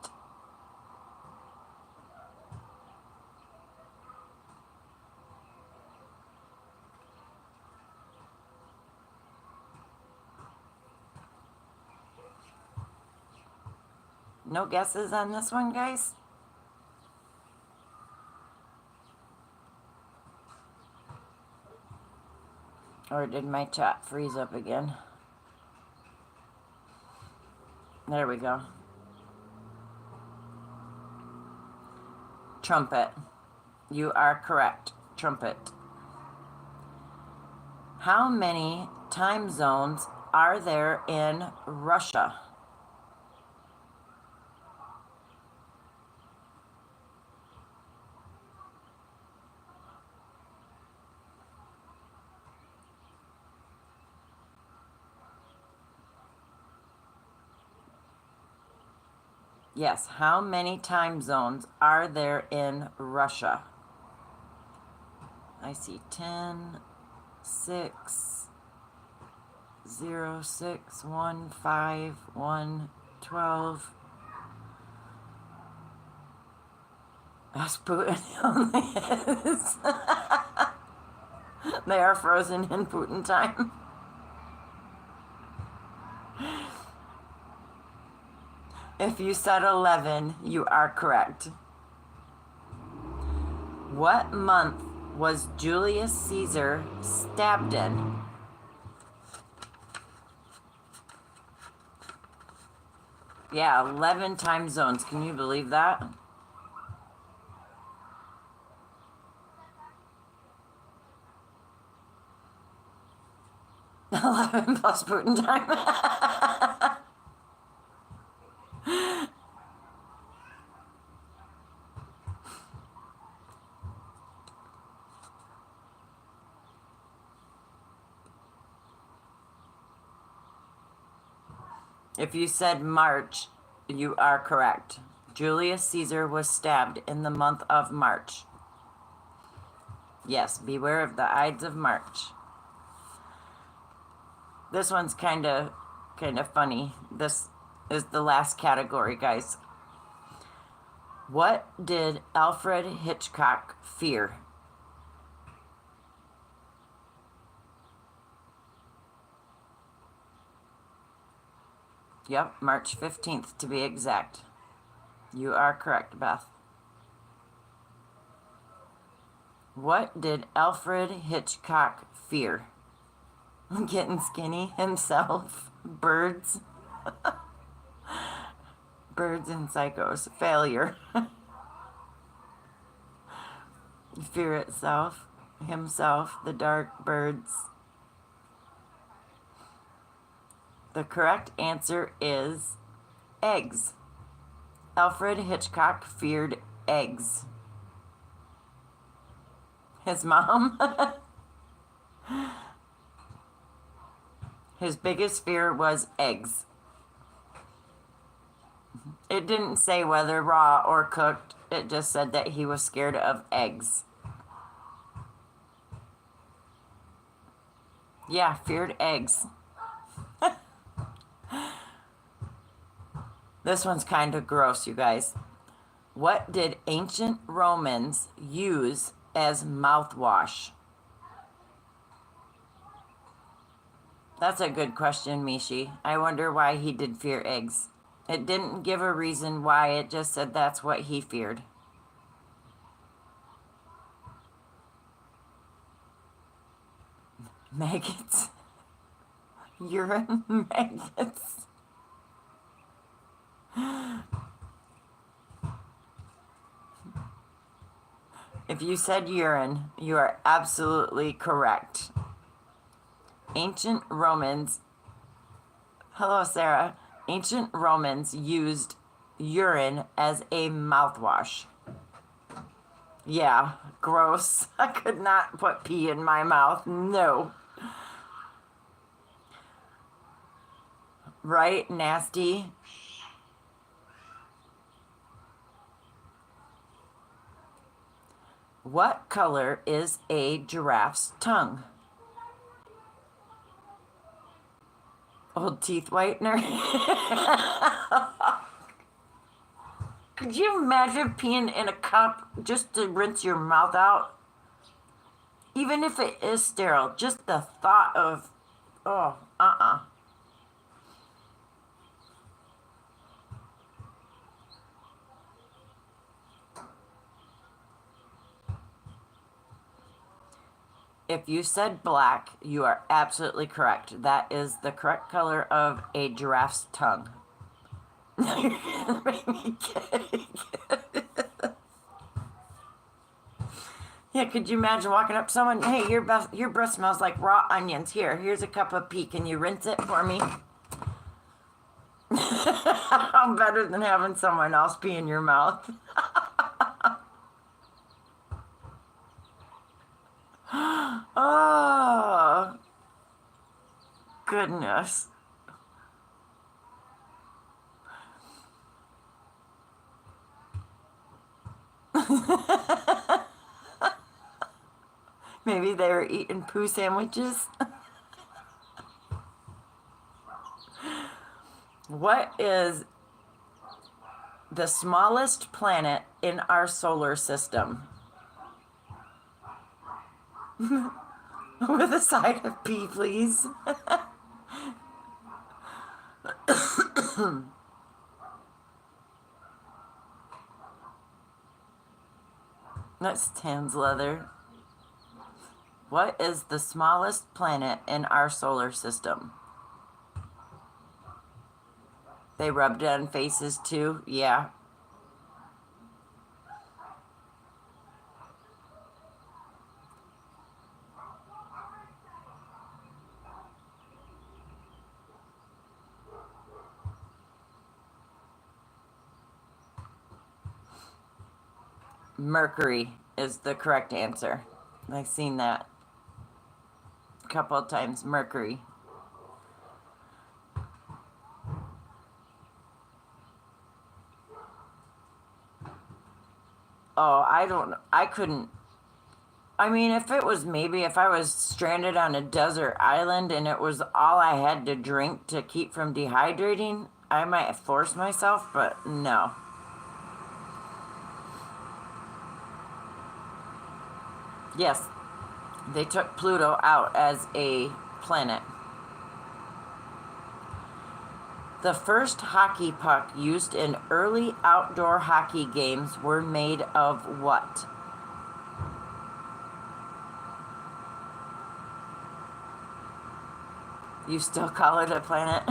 No guesses on this one, guys? Or did my chat freeze up again? There we go. Trumpet. You are correct. Trumpet. How many time zones are there in Russia? Yes, how many time zones are there in Russia? I see 10, 6, 0, 6, 1, 5, 1, 12. Putin only is. They are frozen in Putin time. If you said 11, you are correct. What month was Julius Caesar stabbed in? Yeah, 11 time zones. Can you believe that? $11 plus Putin time. If you said March, you are correct. Julius Caesar was stabbed in the month of March. Yes, beware of the Ides of March. This one's kind of funny. This is the last category, guys. What did Alfred Hitchcock fear? Yep, March 15th to be exact. You are correct, Beth. What did Alfred Hitchcock fear? Getting skinny himself. Birds. Birds and psychos. Failure. Fear itself. Himself. The dark birds. The correct answer is eggs. Alfred Hitchcock feared eggs. His mom? His biggest fear was eggs. It didn't say whether raw or cooked. It just said that he was scared of eggs. Yeah, feared eggs. This one's kind of gross, you guys. What did ancient Romans use as mouthwash? That's a good question, Mishi. I wonder why he did fear eggs. It didn't give a reason why, it just said that's what he feared. Maggots. Urine maggots. If you said urine, you are absolutely correct. Ancient Romans, hello Sarah, ancient Romans used urine as a mouthwash. Yeah, gross. I could not put pee in my mouth. No. Right? Nasty. What color is a giraffe's tongue? Old teeth whitener. Could you imagine peeing in a cup just to rinse your mouth out? Even if it is sterile, just the thought of, oh, If you said black, you are absolutely correct. That is the correct color of a giraffe's tongue. Yeah, could you imagine walking up to someone, hey, your breath smells like raw onions. Here's a cup of pee. Can you rinse it for me? I'm better than having someone else pee in your mouth. Oh, goodness. Maybe they were eating poo sandwiches. What is the smallest planet in our solar system? With a side of pee, please. That's Tan's leather. What is the smallest planet in our solar system? They rubbed it on faces too? Yeah. Mercury is the correct answer. I've seen that a couple of times. Mercury. Oh, I couldn't. I mean, if it was maybe if I was stranded on a desert island and it was all I had to drink to keep from dehydrating, I might force myself, but no. Yes, they took Pluto out as a planet. The first hockey puck used in early outdoor hockey games were made of what? You still call it a planet?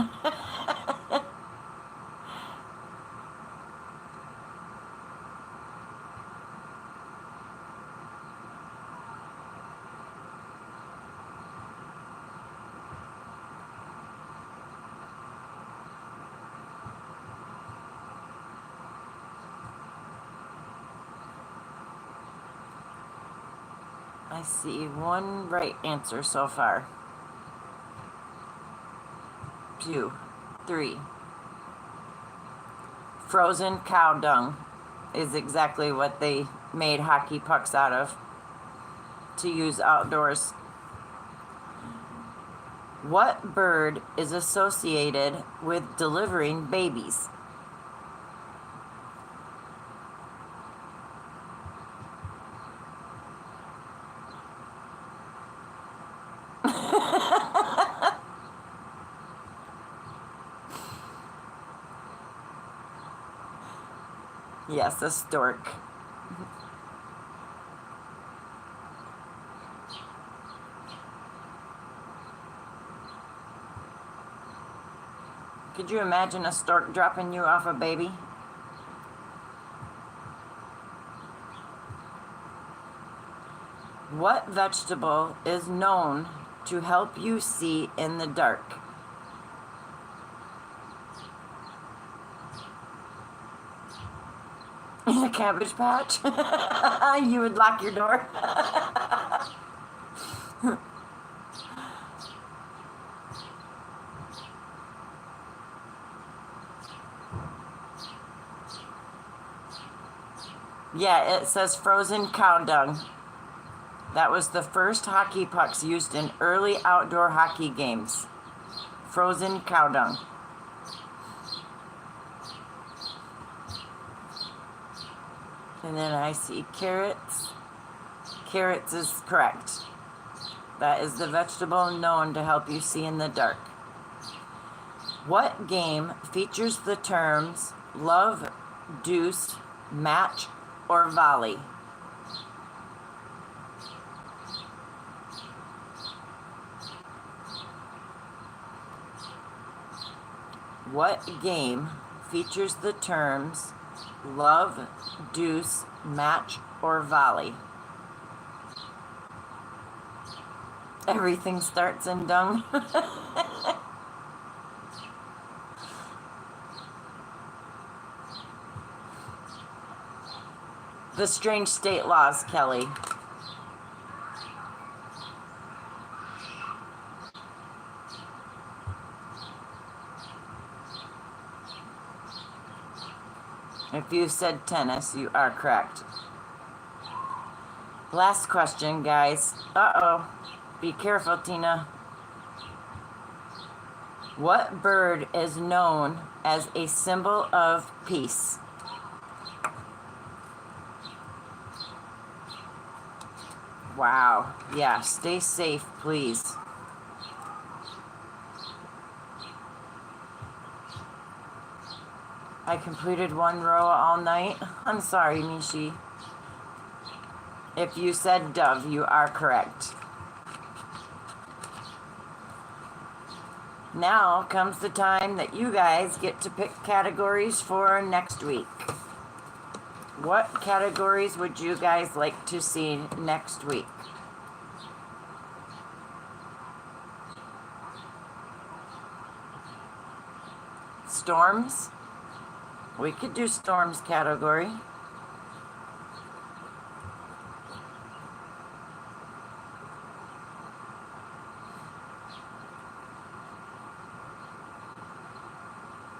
I see one right answer so far. 2, 3. Frozen cow dung is exactly what they made hockey pucks out of to use outdoors. What bird is associated with delivering babies? Yes, a stork. Could you imagine a stork dropping you off a baby? What vegetable is known to help you see in the dark? In a Cabbage Patch? You would lock your door? Yeah, it says frozen cow dung. That was the first hockey pucks used in early outdoor hockey games. Frozen cow dung. And then I see carrots. Carrots is correct. That is the vegetable known to help you see in the dark. What game features the terms love, deuce, match, or volley? What game features the terms love, deuce, match, or volley? Everything starts in dung. The strange state laws, Kelly. If you said tennis, you are correct. Last question, guys. Uh-oh. Be careful, Tina. What bird is known as a symbol of peace? Wow. Yeah, stay safe, please. I completed one row all night. I'm sorry, Mishi. If you said dove, you are correct. Now comes the time that you guys get to pick categories for next week. What categories would you guys like to see next week? Storms? We could do storms category.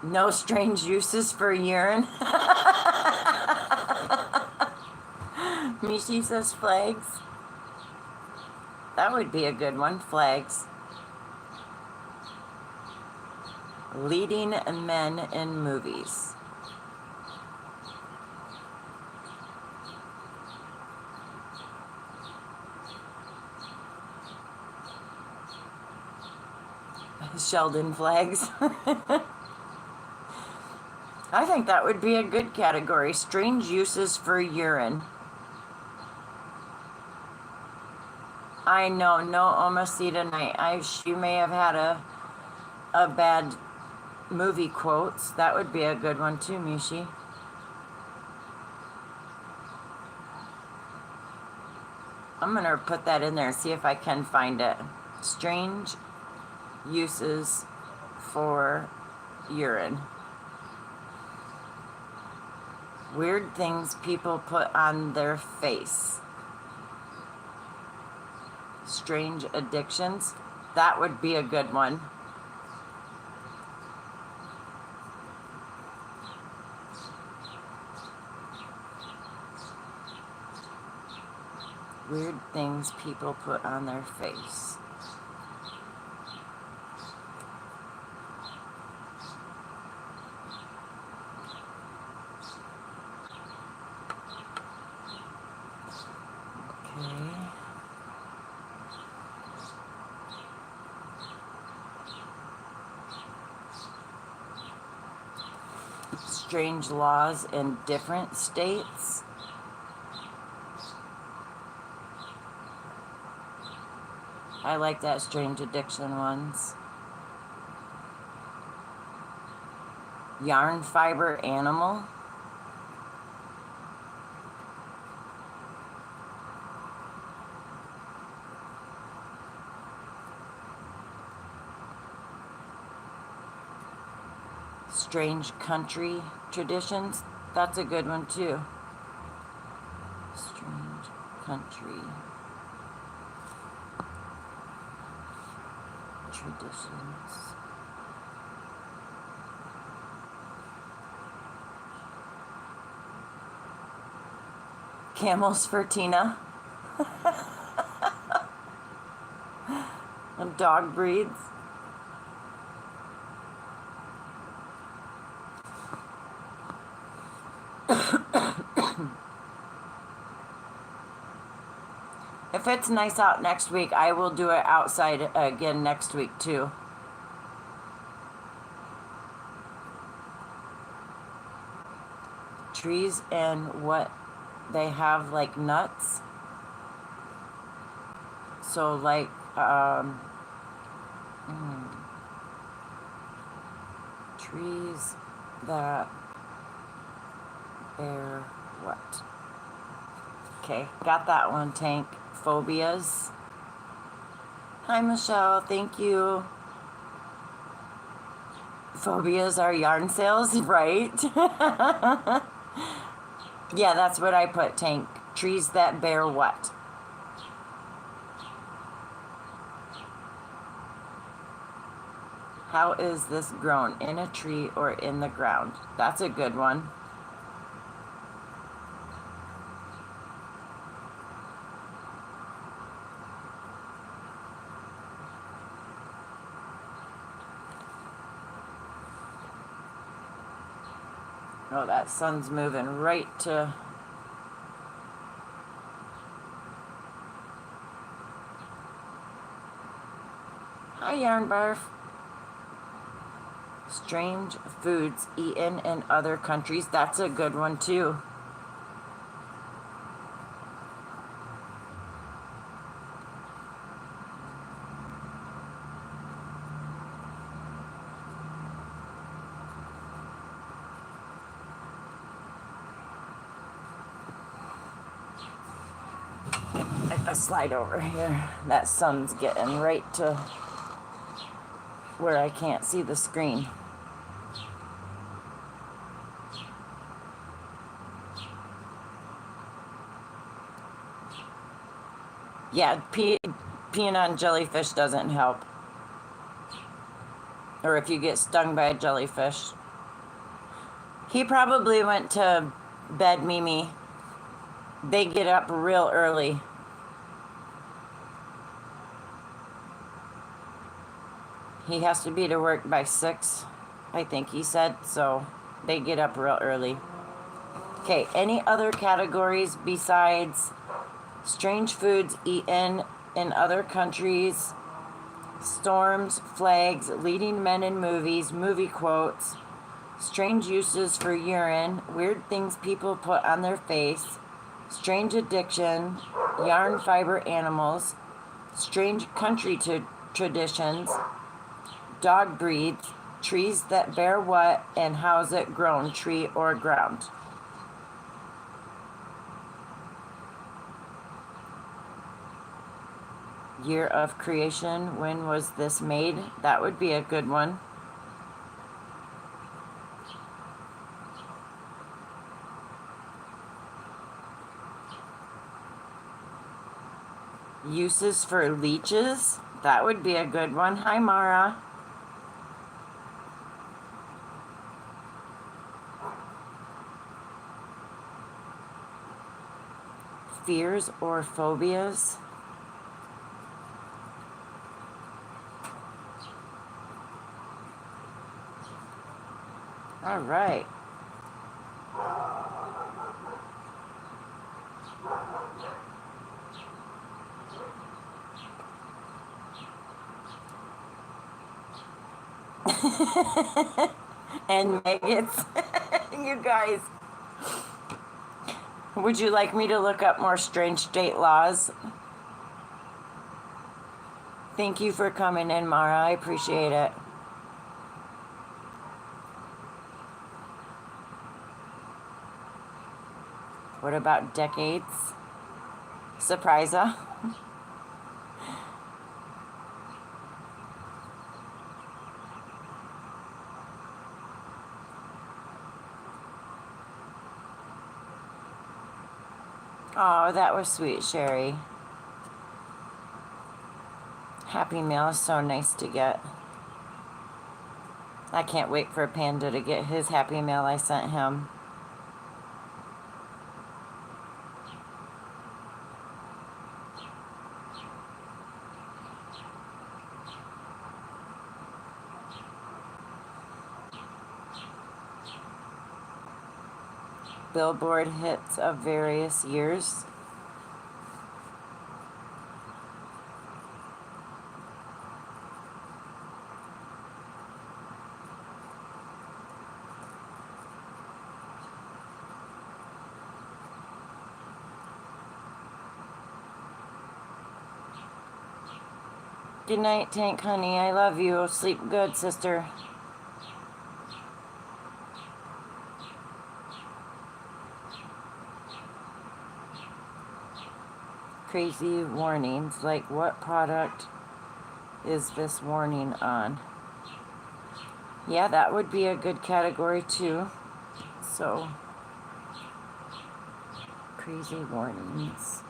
No strange uses for urine. Mishi says flags. That would be a good one, flags. Leading men in movies. Sheldon flags. I think that would be a good category. Strange uses for urine. I know, no Omacita tonight. She may have had a bad movie quotes. That would be a good one too, Mishi. I'm gonna put that in there, see if I can find it. Strange uses for urine. Weird things people put on their face. Strange addictions. That would be a good one. Weird things people put on their face. Strange laws in different states. I like that strange addiction ones. Yarn fiber animal. Strange country traditions. That's a good one too. Strange country traditions. Camels for Tina. Dog breeds. If it's nice out next week, I will do it outside again next week too. Trees and what they have, like nuts. So like trees that bear what? Okay, got that one, Tank. Phobias. Hi, Michelle. Thank you. Phobias are yarn sales, right? Yeah, that's what I put, Tank. Trees that bear what? How is this grown? In a tree or in the ground? That's a good one. Oh, that sun's moving right to... Hi, Yarn Barf. Strange foods eaten in other countries. That's a good one, too. I slide over here. That sun's getting right to where I can't see the screen. Yeah, peeing on jellyfish doesn't help. Or if you get stung by a jellyfish. He probably went to bed, Mimi. They get up real early. He has to be to work by 6, I think he said, so they get up real early. Okay, any other categories besides strange foods eaten in other countries, storms, flags, leading men in movies, movie quotes, strange uses for urine, weird things people put on their face, strange addiction, yarn fiber animals, strange country traditions, dog breeds, trees that bear what, and how's it grown, tree or ground? Year of creation, when was this made? That would be a good one. Uses for leeches, that would be a good one. Hi, Mara. Fears or phobias. All right. And maggots. You guys. Would you like me to look up more strange state laws? Thank you for coming in, Mara. I appreciate it. What about decades? Surprise-a. Oh, that was sweet, Sherry. Happy Meal is so nice to get. I can't wait for Panda to get his Happy Meal I sent him. Billboard hits of various years. Good night, Tank Honey. I love you. Sleep good, sister. Crazy warnings. Like, what product is this warning on? Yeah, that would be a good category too. So, crazy warnings.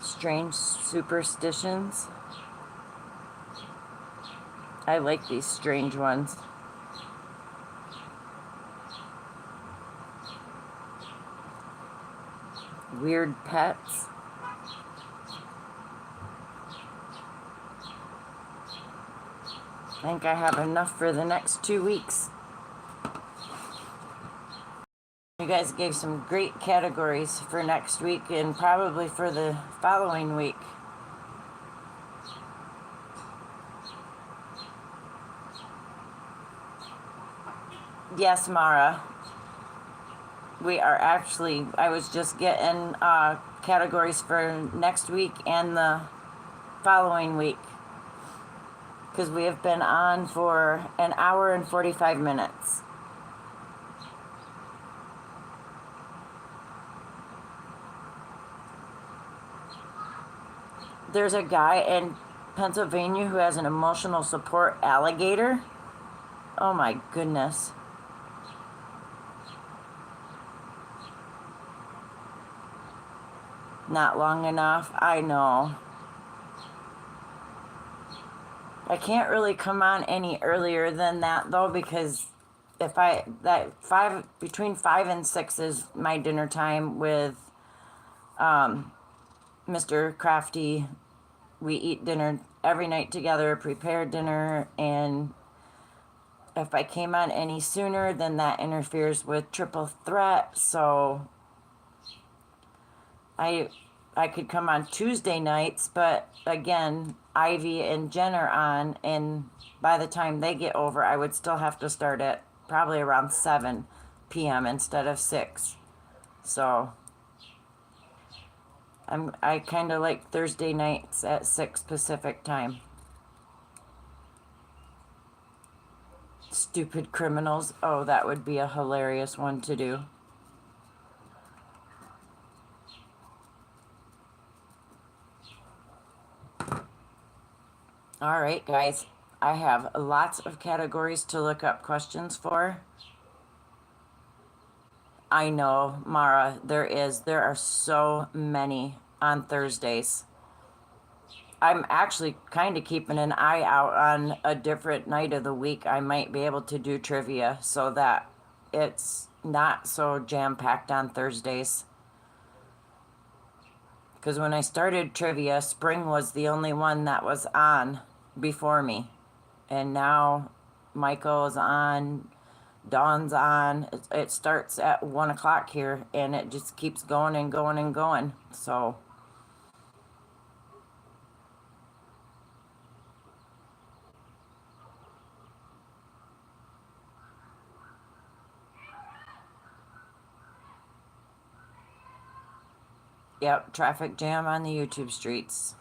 Strange superstitions. I like these strange ones. Weird pets. I think I have enough for the next 2 weeks. You guys gave some great categories for next week and probably for the following week. Yes, Mara. We are actually, I was just getting categories for next week and the following week. Because we have been on for an hour and 45 minutes. There's a guy in Pennsylvania who has an emotional support alligator. Oh my goodness. Not long enough. I know. I can't really come on any earlier than that though, because if between 5 and 6 is my dinner time with Mr. Crafty. We eat dinner every night together, prepare dinner, and if I came on any sooner, then that interferes with triple threat. So I could come on Tuesday nights, but again, Ivy and Jen are on, and by the time they get over, I would still have to start at probably around 7 p.m. instead of 6. So I kind of like Thursday nights at 6 Pacific time. Stupid criminals. Oh, that would be a hilarious one to do. All right, guys. I have lots of categories to look up questions for. I know, Mara, there are so many on Thursdays. I'm actually kind of keeping an eye out on a different night of the week. I might be able to do trivia so that it's not so jam-packed on Thursdays. Because when I started trivia, spring was the only one that was on before me. And now Michael's on, Dawn's on. It starts at 1 o'clock here, and it just keeps going and going and going. So, yep, traffic jam on the YouTube streets.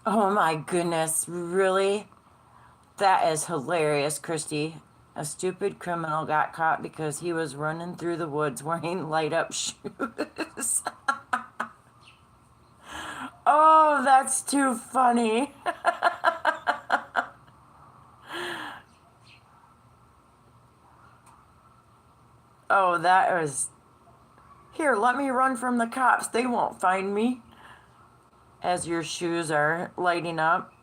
Oh my goodness, really? That is hilarious, Christy. A stupid criminal got caught because he was running through the woods wearing light up shoes. Oh, that's too funny. Oh, that was. Here, let me run from the cops. They won't find me. As your shoes are lighting up.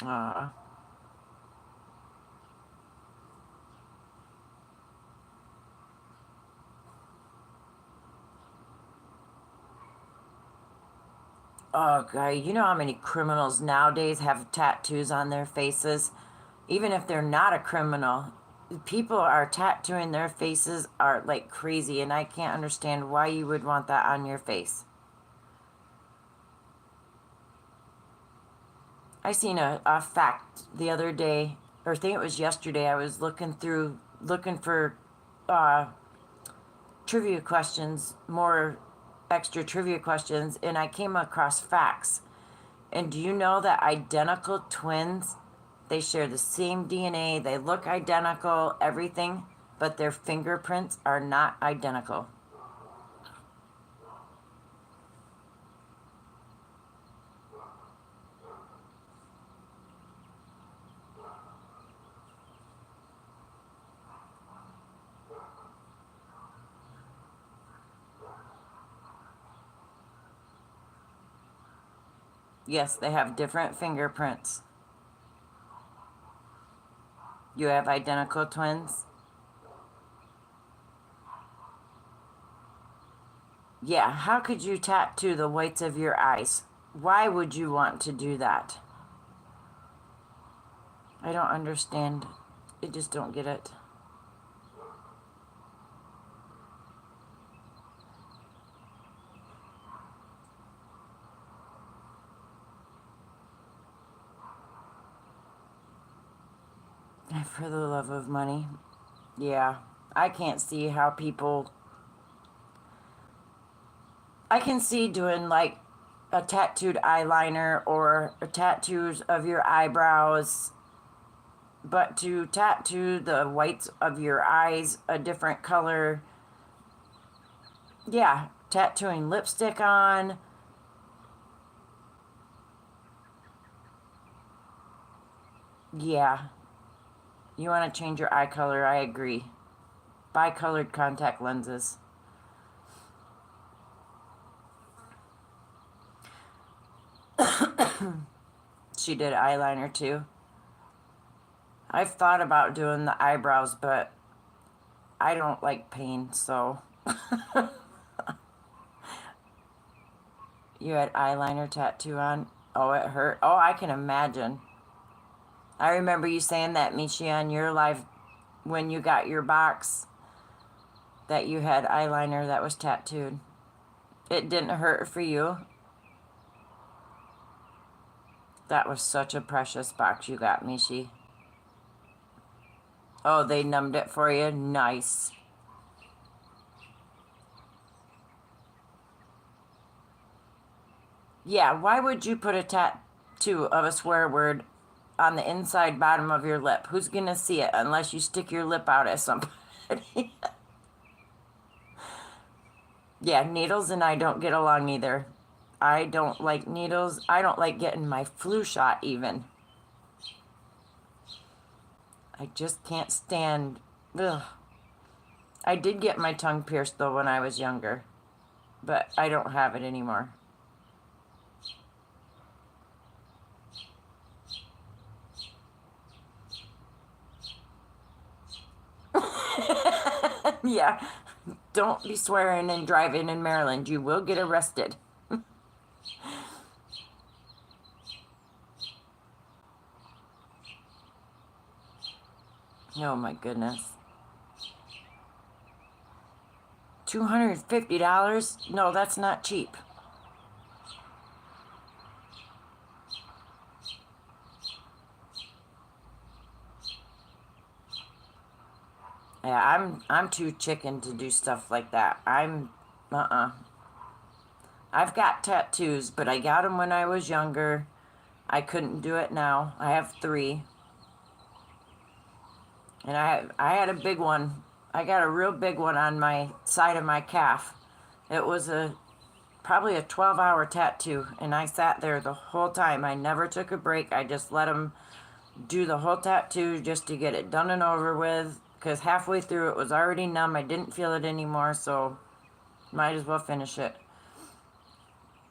Uh, oh, God, you know how many criminals nowadays have tattoos on their faces? Even if they're not a criminal, people are tattooing their faces are like crazy, and I can't understand why you would want that on your face. I seen a fact the other day, or I think it was yesterday. I was looking for uh, trivia questions, more extra trivia questions, and I came across facts. And do you know that identical twins, they share the same DNA, they look identical, everything, but their fingerprints are not identical? Yes, they have different fingerprints. You have identical twins? Yeah, how could you tattoo the whites of your eyes? Why would you want to do that? I don't understand. I just don't get it. For the love of money. Yeah, I can't see how people. I can see doing like a tattooed eyeliner or tattoos of your eyebrows, but to tattoo the whites of your eyes a different color, yeah, tattooing lipstick on, yeah, you want to change your eye color, I agree. Bicolored contact lenses. She did eyeliner too. I've thought about doing the eyebrows, but I don't like pain, so. You had eyeliner tattoo on? Oh, it hurt. Oh, I can imagine. I remember you saying that, Michi, on your live when you got your box, that you had eyeliner that was tattooed. It didn't hurt for you. That was such a precious box you got, Michi. Oh, they numbed it for you? Nice. Yeah, why would you put a tattoo of a swear word on the inside bottom of your lip? Who's gonna see it unless you stick your lip out at somebody? Yeah, needles and I don't get along either. I don't like needles. I don't like getting my flu shot even. I just can't stand. Ugh. I did get my tongue pierced though when I was younger, but I don't have it anymore. Yeah, don't be swearing and driving in Maryland. You will get arrested. Oh my goodness. $250? No, that's not cheap. Yeah, I'm too chicken to do stuff like that. I've got tattoos, but I got them when I was younger. I couldn't do it now. I have 3. And I had a big one. I got a real big one on my side of my calf. It was probably a 12-hour tattoo, and I sat there the whole time. I never took a break. I just let them do the whole tattoo just to get it done and over with, because halfway through it was already numb. I didn't feel it anymore, so might as well finish it.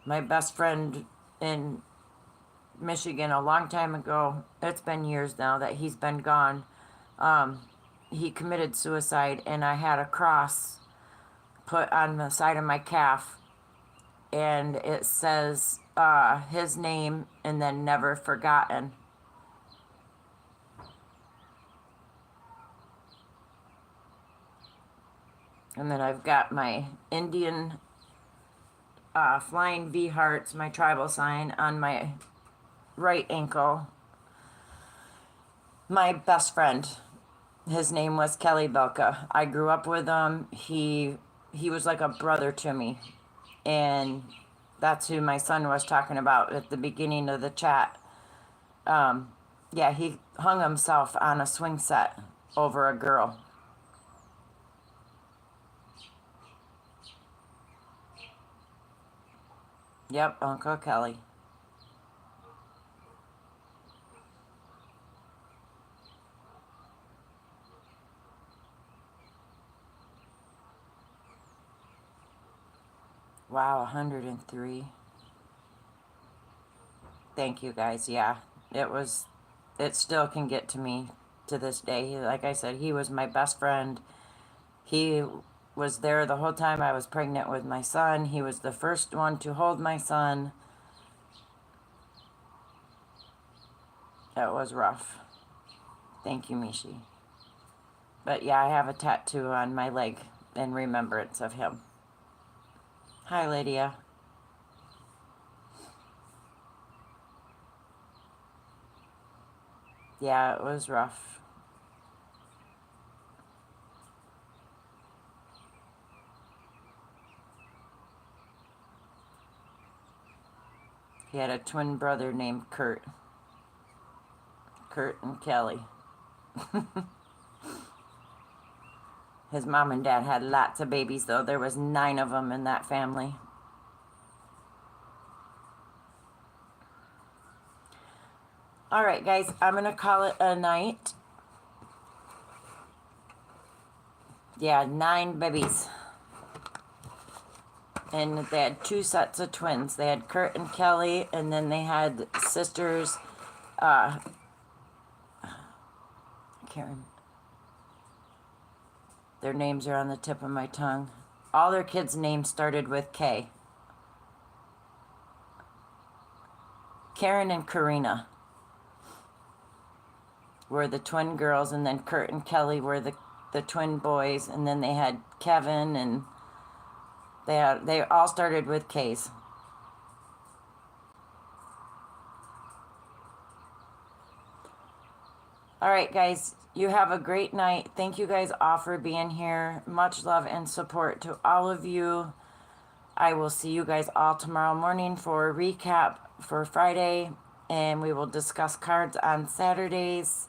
My best friend in Michigan a long time ago, it's been years now that he's been gone, he committed suicide, and I had a cross put on the side of my calf, and it says his name and then never forgotten. And then I've got my Indian flying V hearts, my tribal sign, on my right ankle. My best friend, his name was Kelly Belka. I grew up with him. He was like a brother to me. And that's who my son was talking about at the beginning of the chat. Yeah, he hung himself on a swing set over a girl. Yep, Uncle Kelly. Wow, 103. Thank you guys. Yeah, it still can get to me to this day. Like I said, he was my best friend. He was there the whole time I was pregnant with my son. He was the first one to hold my son. That was rough. Thank you, Mishi. But yeah, I have a tattoo on my leg in remembrance of him. Hi, Lydia. Yeah, it was rough. He had a twin brother named Kurt. Kurt and Kelly. His mom and dad had lots of babies, though. There was 9 of them in that family. All right, guys, I'm going to call it a night. Yeah, 9 babies. And they had 2 sets of twins. They had Kurt and Kelly, and then they had sisters. I can't remember. Their names are on the tip of my tongue. All their kids' names started with K. Karen and Karina were the twin girls, and then Kurt and Kelly were the twin boys, and then they had Kevin, and they all started with K's. All right, guys, you have a great night. Thank you guys all for being here. Much love and support to all of you. I will see you guys all tomorrow morning for a recap for Friday, and we will discuss cards on Saturdays.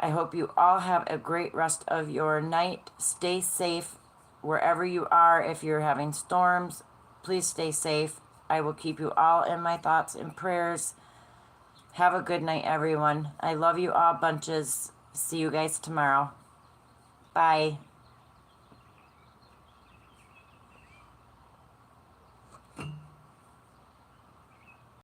I hope you all have a great rest of your night. Stay safe wherever you are. If you're having storms, please stay safe. I will keep you all in my thoughts and prayers. Have a good night, everyone. I love you all bunches. See you guys tomorrow. Bye.